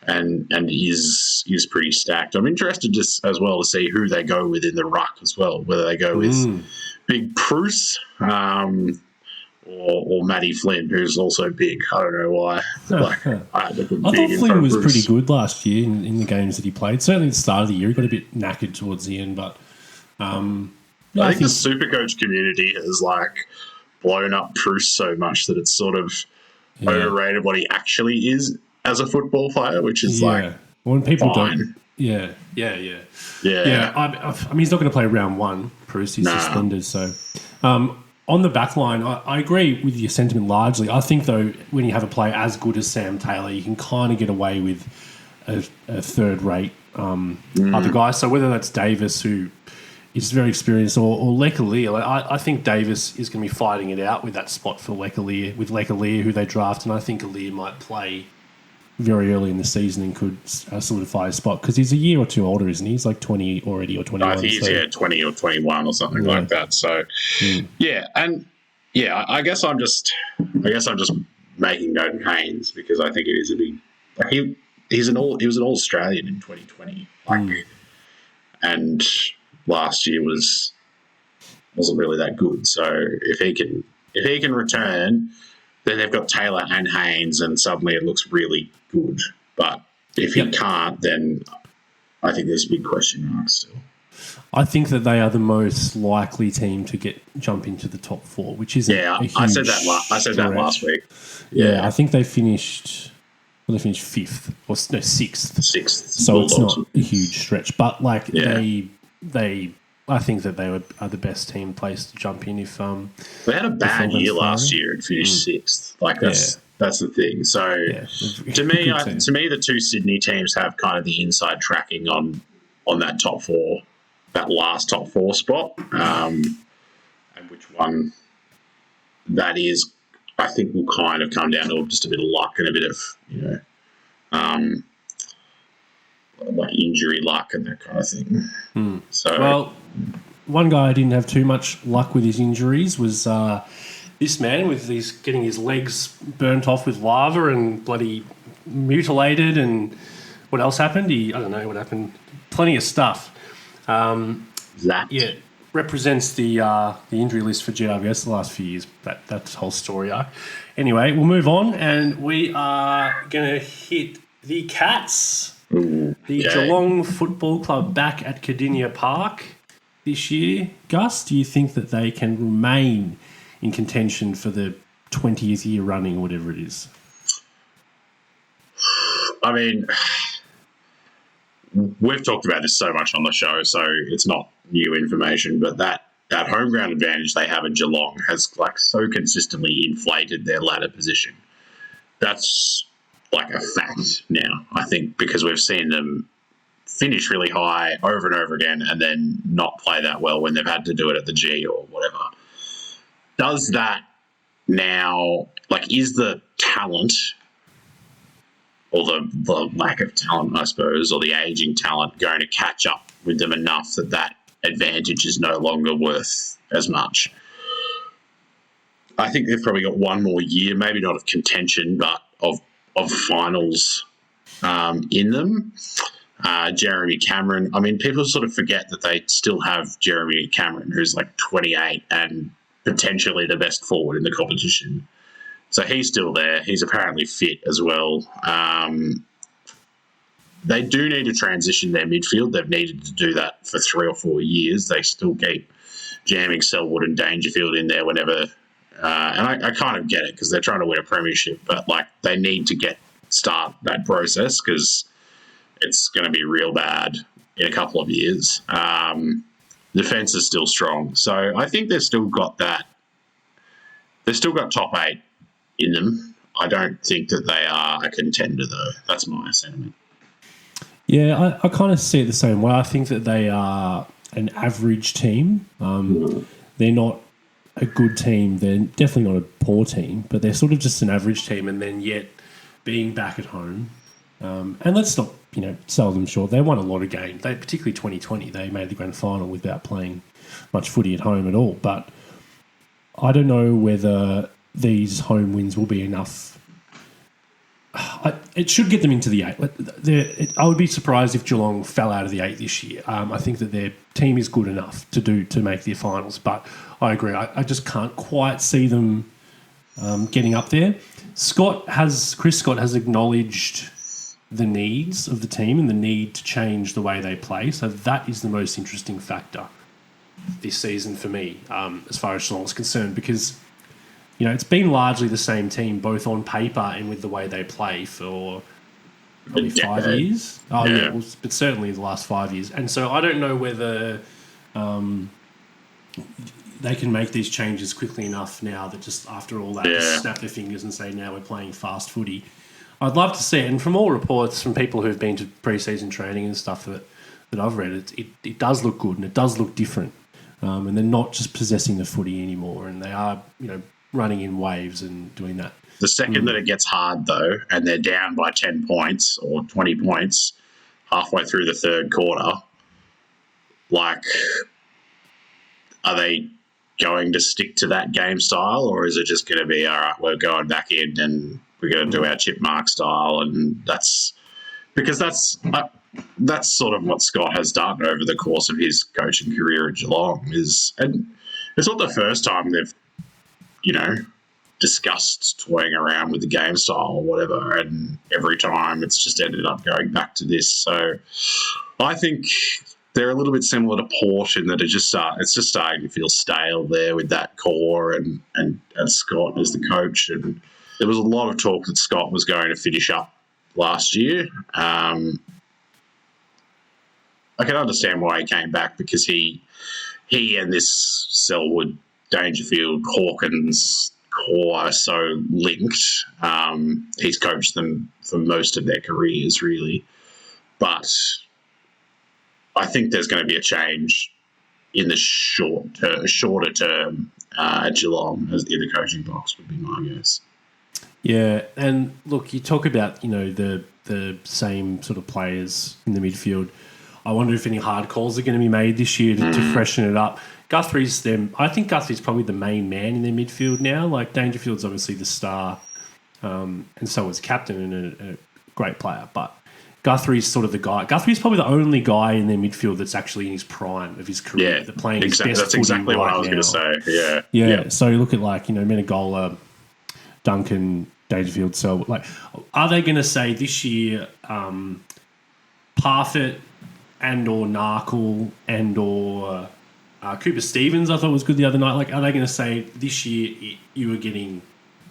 and is pretty stacked. I'm interested as well to see who they go with in the ruck as well, whether they go with Big Bruce or Matty Flynn, who's also big. I don't know why. I thought Flynn was pretty good last year in the games that he played. Certainly at the start of the year, he got a bit knackered towards the end, but I think the Supercoach community has like blown up Bruce so much that it's sort of overrated what he actually is as a football player, which is like when people fine. don't. Yeah. I mean, he's not going to play round 1. Bruce is suspended, so. On the back line, I agree with your sentiment largely. I think, though, when you have a player as good as Sam Taylor, you can kind of get away with a third-rate other guy. So whether that's Davis, who is very experienced, or Lecalier, I think Davis is going to be fighting it out with that spot for Lecalier, who they draft, and I think Alier might play very early in the season and could solidify his spot because he's a year or two older, isn't he? He's like 20 already or 21. I think he's 20 or 21 or something like that. So, I guess I'm just making note of Haynes because I think it is a big. Like he was an All-Australian in 2020, and last year wasn't really that good. So if he can return, then they've got Taylor and Haynes, and suddenly it looks really good. But if he can't, then I think there's a big question mark still. I think that they are the most likely team to jump into the top 4, which isn't a huge I said that last week. Yeah, I think they finished 5th or no 6th. 6th. So it's not a huge stretch, but like they. I think that they are the best team placed to jump in if they had a bad year last year and finished 6th. Like that's the thing. So to me, the 2 Sydney teams have kind of the inside tracking on that top 4, that last top 4 spot, and which one that is. I think will kind of come down to just a bit of luck and a bit of like injury luck and that kind of thing. So one guy I didn't have too much luck with his injuries was this man with getting his legs burnt off with lava and bloody mutilated, and what else happened? I don't know what happened. Plenty of stuff. Represents the injury list for GWS the last few years. That whole story arc. Anyway, we'll move on, and we are going to hit the Cats. Geelong Football Club back at Cardinia Park this year. Gus, do you think that they can remain in contention for the 20th year running or whatever it is? I mean, we've talked about this so much on the show, so it's not new information, but that home ground advantage they have in Geelong has like so consistently inflated their ladder position. That's like a fact now, I think, because we've seen them finish really high over and over again and then not play that well when they've had to do it at the G or whatever. Does that now, like, is the talent or the lack of talent, I suppose, or the aging talent going to catch up with them enough that advantage is no longer worth as much. I think they've probably got one more year, maybe not of contention, but of finals in them. Jeremy Cameron. I mean, people sort of forget that they still have Jeremy Cameron, who's like 28 and potentially the best forward in the competition. So he's still there. He's apparently fit as well. They do need to transition their midfield. They've needed to do that for 3 or 4 years. They still keep jamming Selwood and Dangerfield in there whenever. And I kind of get it because they're trying to win a premiership, but like they need to start that process because it's going to be real bad in a couple of years. Defense is still strong. So I think they've still got that. They've still got top 8 in them. I don't think that they are a contender, though. That's my sentiment. Yeah, I kind of see it the same way. I think that they are an average team. They're not a good team. They're definitely not a poor team, but they're sort of just an average team. And then yet being back at home, and let's not sell them short. They won a lot of games. They particularly 2020. They made the grand final without playing much footy at home at all. But I don't know whether these home wins will be enough. It should get them into the 8. I would be surprised if Geelong fell out of the 8 this year. I think that their team is good enough to make the finals, but I agree. I just can't quite see them getting up there. Chris Scott has acknowledged the needs of the team and the need to change the way they play. So that is the most interesting factor this season for me, as far as Geelong is concerned, because it's been largely the same team, both on paper and with the way they play for probably 5 years. Oh, yeah. Well, but certainly the last 5 years. And so I don't know whether they can make these changes quickly enough now that just after all that, just snap their fingers and say, now we're playing fast footy. I'd love to see it. And from all reports from people who've been to pre-season training and stuff that I've read, it does look good and it does look different. And they're not just possessing the footy anymore, and they are, running in waves and doing that. The second that it gets hard, though, and they're down by 10 points or 20 points halfway through the third quarter, are they going to stick to that game style, or is it just going to be, all right, we're going back in and we're going to do our chip mark style? And that's sort of what Scott has done over the course of his coaching career at Geelong. And it's not the first time they've discussed toying around with the game style or whatever, and every time it's just ended up going back to this. So I think they're a little bit similar to Port in that it's just starting to feel stale there with that core and Scott as the coach. And there was a lot of talk that Scott was going to finish up last year. I can understand why he came back, because he and this Selwood, Dangerfield, Hawkins core are so linked. He's coached them for most of their careers, really. But I think there's going to be a change in the shorter term at Geelong in the coaching box would be my guess. Yeah, and look, you talk about the same sort of players in the midfield. I wonder if any hard calls are going to be made this year to freshen it up. Guthrie's them. I think Guthrie's probably the main man in their midfield now. Like Dangerfield's obviously the star, and so is captain and a great player. But Guthrie's sort of the guy. Guthrie's probably the only guy in their midfield that's actually in his prime of his career. Yeah, they're playing his best that's exactly what I was going to say. Yeah. So you look at Menegola, Duncan, Dangerfield. So are they going to say this year, Parfitt and or Narkle and or Cooper Stevens, I thought was good the other night. Are they going to say this year you were getting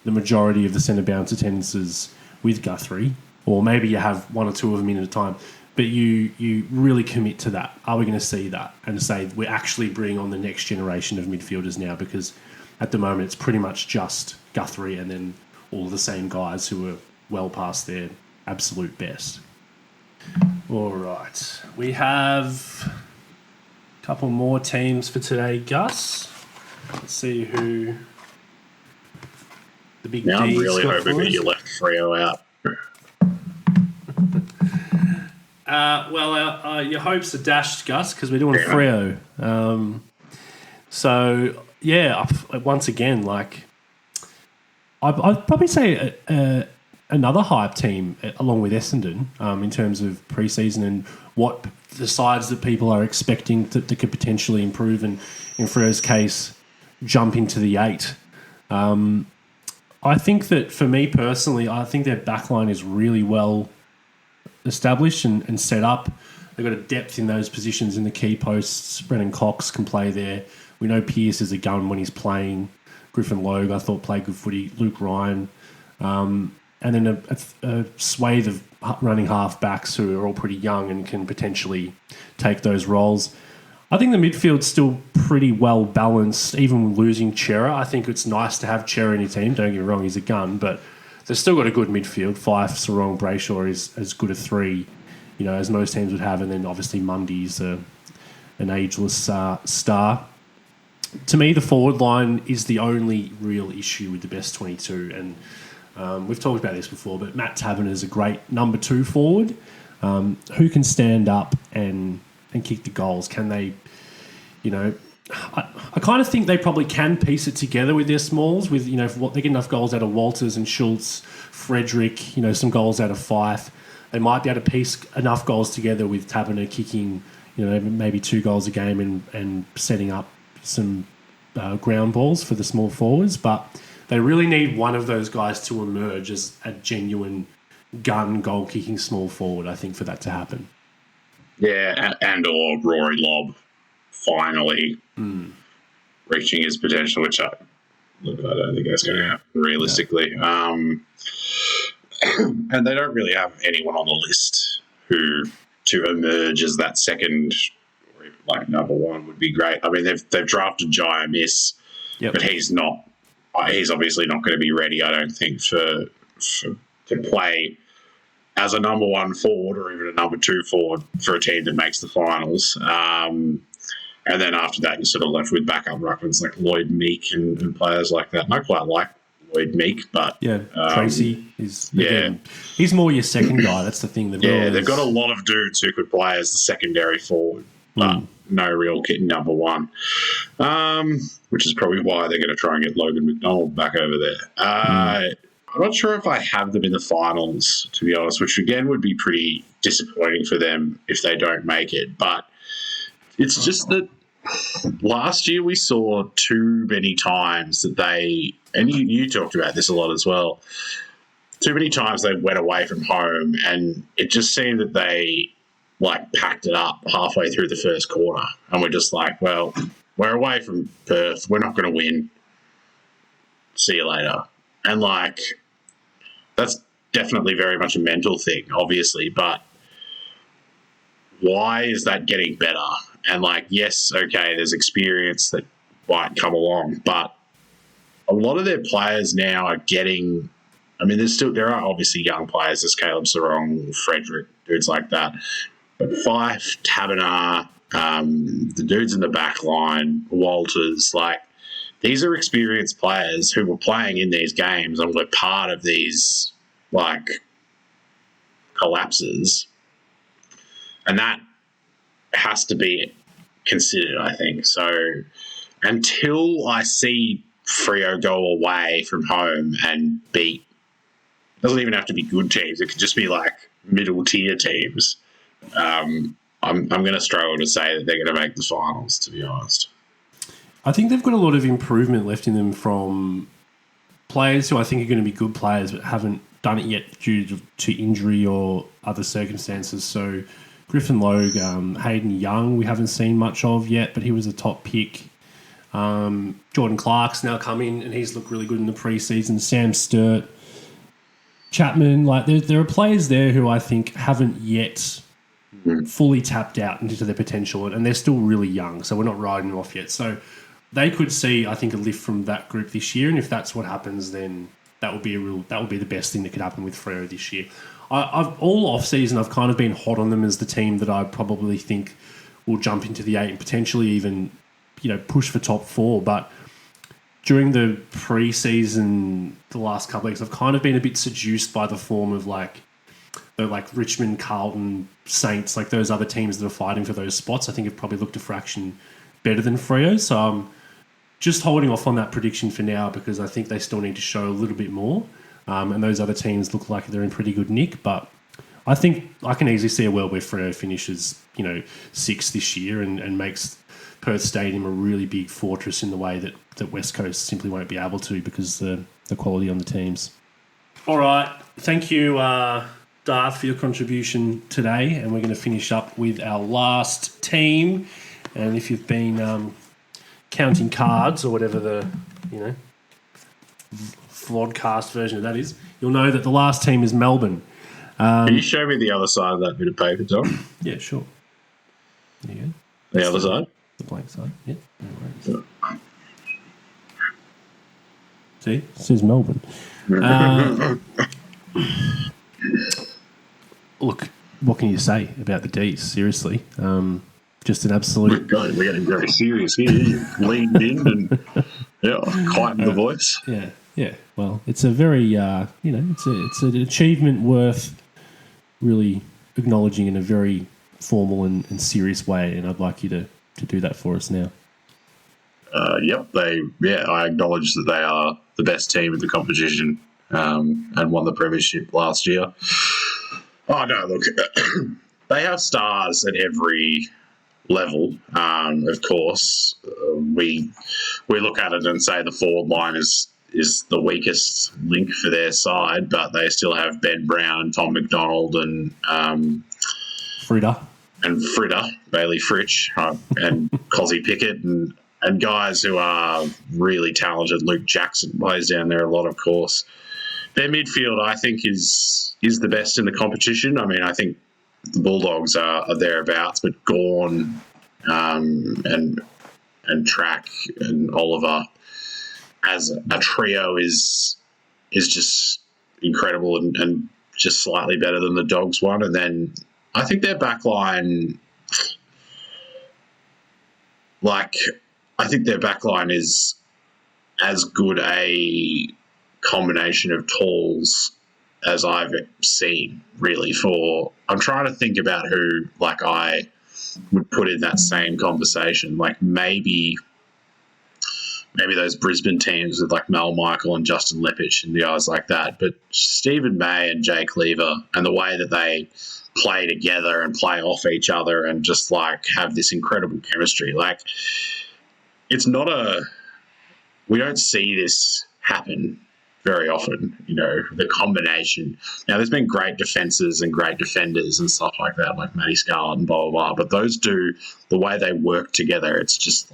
the majority of the centre bounce attendances with Guthrie, or maybe you have one or two of them in at a time, but you really commit to that? Are we going to see that and say we're actually bringing on the next generation of midfielders now? Because at the moment it's pretty much just Guthrie and then all the same guys who are well past their absolute best. All right, we have couple more teams for today, Gus. Let's see who the big Now D's I'm really got hoping for that us. you left Freo out. Your hopes are dashed, Gus, because we're doing Freo. Once again, like I'd probably say another hype team along with Essendon in terms of preseason and what the sides that people are expecting that could potentially improve and, in Freo's case, jump into the 8. I think that for me personally, I think their backline is really well established and set up. They've got a depth in those positions in the key posts. Brennan Cox can play there. We know Pearce is a gun when he's playing. Griffin Logue, I thought, played good footy. Luke Ryan. And then a swathe of running half-backs who are all pretty young and can potentially take those roles. I think the midfield's still pretty well balanced, even losing Chera. I think it's nice to have Chera in your team. Don't get me wrong, he's a gun, but they've still got a good midfield. Fife, Sarong, Brayshaw is as good a 3, as most teams would have, and then obviously Mundy's an ageless star. To me, the forward line is the only real issue with the best 22, and we've talked about this before, but Matt Taberner is a great number 2 forward who can stand up and kick the goals. Can they, I kind of think they probably can piece it together with their smalls. With if they get enough goals out of Walters and Schultz, Frederick, some goals out of Fife, they might be able to piece enough goals together with Taberner kicking, maybe 2 goals a game and setting up some ground balls for the small forwards. But they really need one of those guys to emerge as a genuine gun goal kicking small forward, I think, for that to happen. Yeah, and or Rory Lobb finally reaching his potential, which I don't think that's going to happen realistically. Yeah. And they don't really have anyone on the list who to emerge as that second, like number 1 would be great. I mean, they've drafted Jai Miss, but he's not. He's obviously not going to be ready, I don't think, to play as a number 1 forward or even a number 2 forward for a team that makes the finals. And then after that, you're sort of left with backup ruckmans like Lloyd Meek and players like that. And I quite like Lloyd Meek, but... Tracy is... he's more your second guy. That's the thing. They've got a lot of dudes who could play as the secondary forward, but no real kit number 1, which is probably why they're going to try and get Logan McDonald back over there. I'm not sure if I have them in the finals, to be honest, which again would be pretty disappointing for them if they don't make it. But it's just that last year we saw too many times that they, and you talked about this a lot as well, too many times they went away from home and it just seemed that they packed it up halfway through the first quarter. And we're just like, well, we're away from Perth. We're not going to win. See you later. And that's definitely very much a mental thing, obviously, but why is that getting better? And yes, okay, there's experience that might come along, but a lot of their players now are getting, I mean, there are obviously young players, there's Caleb Sarong, Frederick, dudes like that, but Fife, Taberner, the dudes in the back line, Walters, these are experienced players who were playing in these games and were part of these, collapses. And that has to be considered, I think. So until I see Freo go away from home and beat, it doesn't even have to be good teams. It could just be middle-tier teams. I'm going to struggle to say that they're going to make the finals, to be honest. I think they've got a lot of improvement left in them from players who I think are going to be good players but haven't done it yet due to injury or other circumstances. So Griffin Logue, Hayden Young, we haven't seen much of yet, but he was a top pick. Jordan Clark's now come in and he's looked really good in the preseason. Sam Sturt, Chapman, there are players there who I think haven't yet fully tapped out into their potential, and they're still really young, so we're not riding them off yet. So they could see, I think, a lift from that group this year, and if that's what happens, then that would be the best thing that could happen with Freo this year. I've all off season, I've kind of been hot on them as the team that I probably think will jump into the 8 and potentially even, push for top 4. But during the pre-season, the last couple of weeks, I've kind of been a bit seduced by the form of like Richmond, Carlton, Saints, like those other teams that are fighting for those spots, I think have probably looked a fraction better than Freo. So I'm just holding off on that prediction for now because I think they still need to show a little bit more. And those other teams look like they're in pretty good nick. But I think I can easily see a world where Freo finishes, sixth this year and makes Perth Stadium a really big fortress in the way that West Coast simply won't be able to because the quality on the teams. All right. Thank you, Darth, for your contribution today. And we're going to finish up with our last team. And if you've been counting cards or whatever the, Flodcast version of that is, you'll know that the last team is Melbourne. Can you show me the other side of that bit of paper, Tom? Yeah, sure. There you go. The other side? The blank side, yeah. No worries. See? It says Melbourne. Look, what can you say about the D's? Seriously. Just an absolute... God, we're getting very serious here. You leaned in and heightened the voice. Yeah. Well, it's a very, it's an achievement worth really acknowledging in a very formal and serious way, and I'd like you to do that for us now. I acknowledge that they are the best team in the competition and won the premiership last year. Oh, no, look, they have stars at every level. Of course, we look at it and say the forward line is the weakest link for their side, but they still have Ben Brown, Tom McDonald, and Fritter, Bailey Fritsch, and Cozzy Pickett, and guys who are really talented. Luke Jackson plays down there a lot, of course. Their midfield, I think, is the best in the competition. I mean, I think the Bulldogs are thereabouts, but Gawn and Track and Oliver as a trio is just incredible and just slightly better than the Dogs one. And then I think their back line, is as good a combination of tools as I've seen, really. I'm trying to think about who I would put in that same conversation. Maybe those Brisbane teams with Mel Michael and Justin Leppich and the guys like that. But Stephen May and Jake Lever and the way that they play together and play off each other and just have this incredible chemistry. It's not we don't see this happen very often, the combination. Now, there's been great defences and great defenders and stuff like that, like Matty Scarlett and blah, blah, blah. But those two, the way they work together, it's just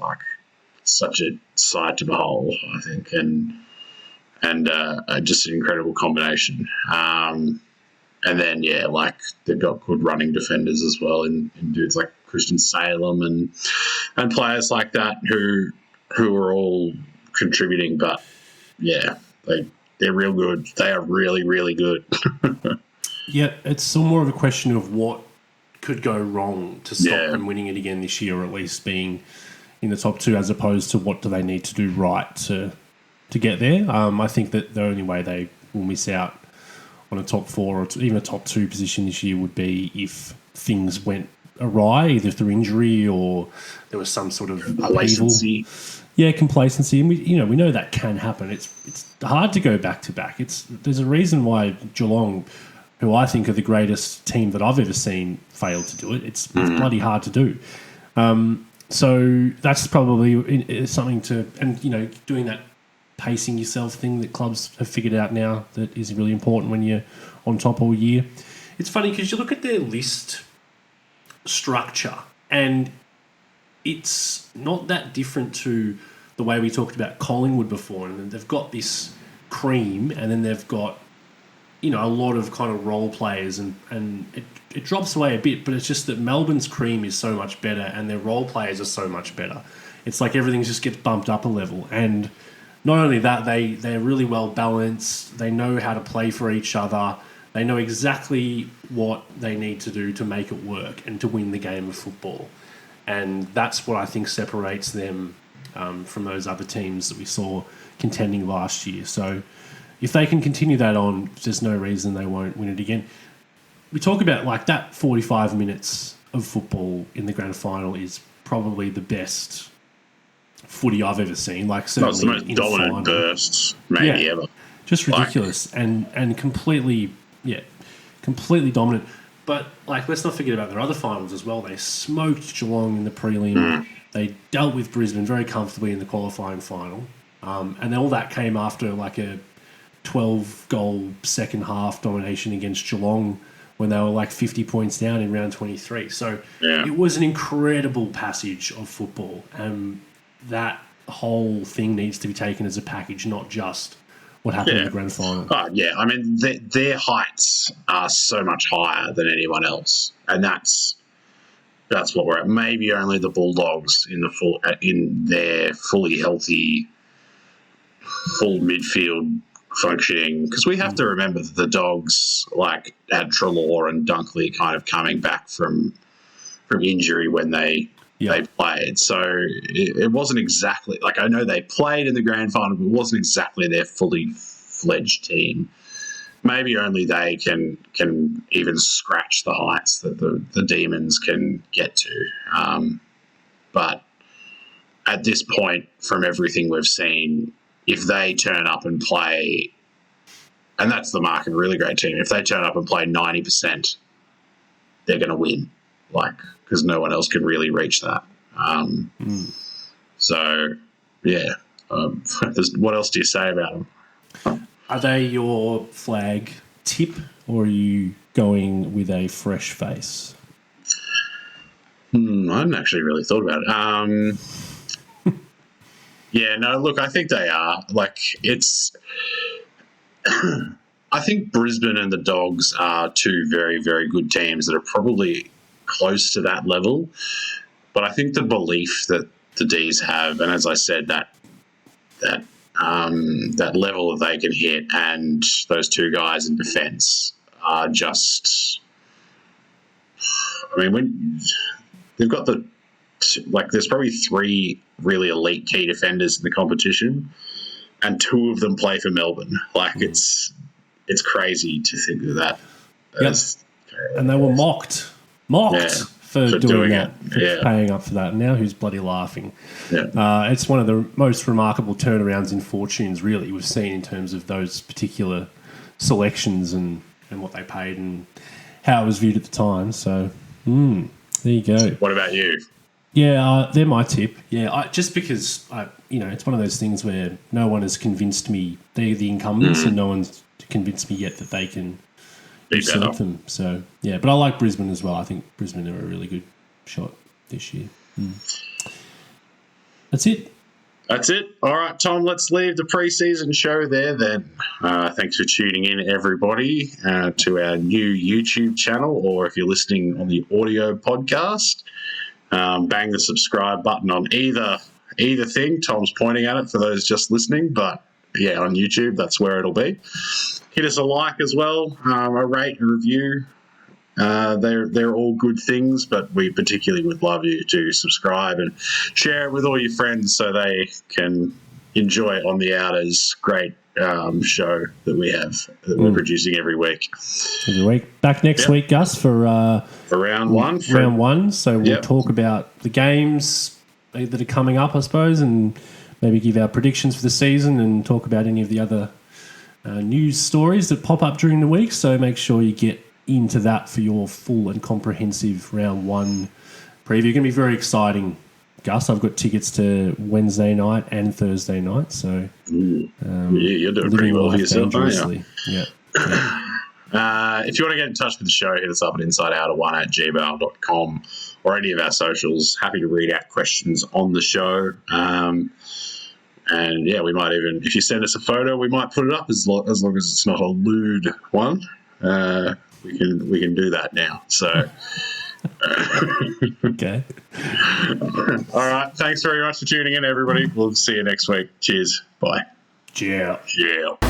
such a sight to behold, I think, and just an incredible combination. And then, they've got good running defenders as well in dudes like Christian Salem and players like that who are all contributing. But, they're real good. They are really, really good. Yeah, it's still more of a question of what could go wrong to stop them winning it again this year, or at least being in the top two, as opposed to what do they need to do right to get there. I think that the only way they will miss out on a top four or even a top two position this year would be if things went awry, either through injury or there was some sort of complacency. Yeah, complacency, and we know that can happen. It's hard to go back to back. There's a reason why Geelong, who I think are the greatest team that I've ever seen, failed to do it. It's bloody hard to do. So that's probably something to, and doing that pacing yourself thing that clubs have figured out now that is really important when you're on top all year. It's funny because you look at their list structure and it's not that different to the way we talked about Collingwood before. And they've got this cream and then they've got, a lot of kind of role players and it drops away a bit, but it's just that Melbourne's cream is so much better and their role players are so much better. It's like everything just gets bumped up a level. And not only that, they're really well balanced. They know how to play for each other. They know exactly what they need to do to make it work and to win the game of football. And that's what I think separates them from those other teams that we saw contending last year. So if they can continue that on, there's no reason they won't win it again. we talk about like that 45 minutes of football in the grand final is probably the best footy I've ever seen. Like, certainly it's the most dominant burst maybe ever. Just ridiculous and completely dominant. But like, let's not forget about their other finals as well. They smoked Geelong in the prelim. They dealt with Brisbane very comfortably in the qualifying final, and all that came after like a 12-goal second half domination against Geelong when they were like 50 points down in round 23. So it was an incredible passage of football, and that whole thing needs to be taken as a package, not just what happened in the grand final. I mean, their heights are so much higher than anyone else, and that's what we're at. Maybe only the Bulldogs in their fully healthy, full midfield functioning, because we have to remember that the Dogs like had Treloar and Dunkley kind of coming back from injury when they played. So it wasn't exactly like, I know they played in the grand final, but it wasn't exactly their fully fledged team. Maybe only they can even scratch the heights that the Demons can get to. But at this point, from everything we've seen, if they turn up and play, and that's the mark of a really great team, if they turn up and play 90%, they're going to win, because no one else can really reach that. So, yeah. What else do you say about them? Are they your flag tip, or are you going with a fresh face? I haven't actually really thought about it. Yeah, no, look, I think they are. I think Brisbane and the Dogs are two very, very good teams that are probably close to that level. But I think the belief that the D's have, and as I said, that level that they can hit, and those two guys in defence are just. I mean, when they've got there's probably three really elite key defenders in the competition, and two of them play for Melbourne. It's crazy to think of that. And they were mocked for doing that, for paying up for that. Now who's bloody laughing? Yeah. It's one of the most remarkable turnarounds in fortunes, really, we've seen in terms of those particular selections and what they paid and how it was viewed at the time. So, there you go. What about you? Yeah, they're my tip. Yeah, just because, it's one of those things where no one has convinced me they're the incumbents, and no one's convinced me yet that they can usurp them. So, yeah, but I like Brisbane as well. I think Brisbane are a really good shot this year. That's it. That's it. All right, Tom, let's leave the preseason show there then. Thanks for tuning in, everybody, to our new YouTube channel, or if you're listening on the audio podcast, bang the subscribe button on either thing. Tom's pointing at it for those just listening, but yeah, on YouTube, that's where it'll be. Hit us a like as well, a rate, a review. They're all good things, but we particularly would love you to subscribe and share it with all your friends so they can enjoy On the Outers great show that we have that we're producing every week. Back next week, Gus, for round one. Round one. So we'll talk about the games that are coming up, I suppose, and maybe give our predictions for the season and talk about any of the other news stories that pop up during the week. So make sure you get into that for your full and comprehensive round one preview. Going to be very exciting, Gus. I've got tickets to Wednesday night and Thursday night. So you're doing pretty well for yourself, aren't you? Yeah. If you want to get in touch with the show, hit us up at insideouter1@gmail.com or any of our socials. Happy to read out questions on the show. And yeah, we might even, if you send us a photo, we might put it up as long as it's not a lewd one. We can do that now. So, okay. All right. Thanks very much for tuning in, everybody. We'll see you next week. Cheers. Bye. Ciao. Ciao.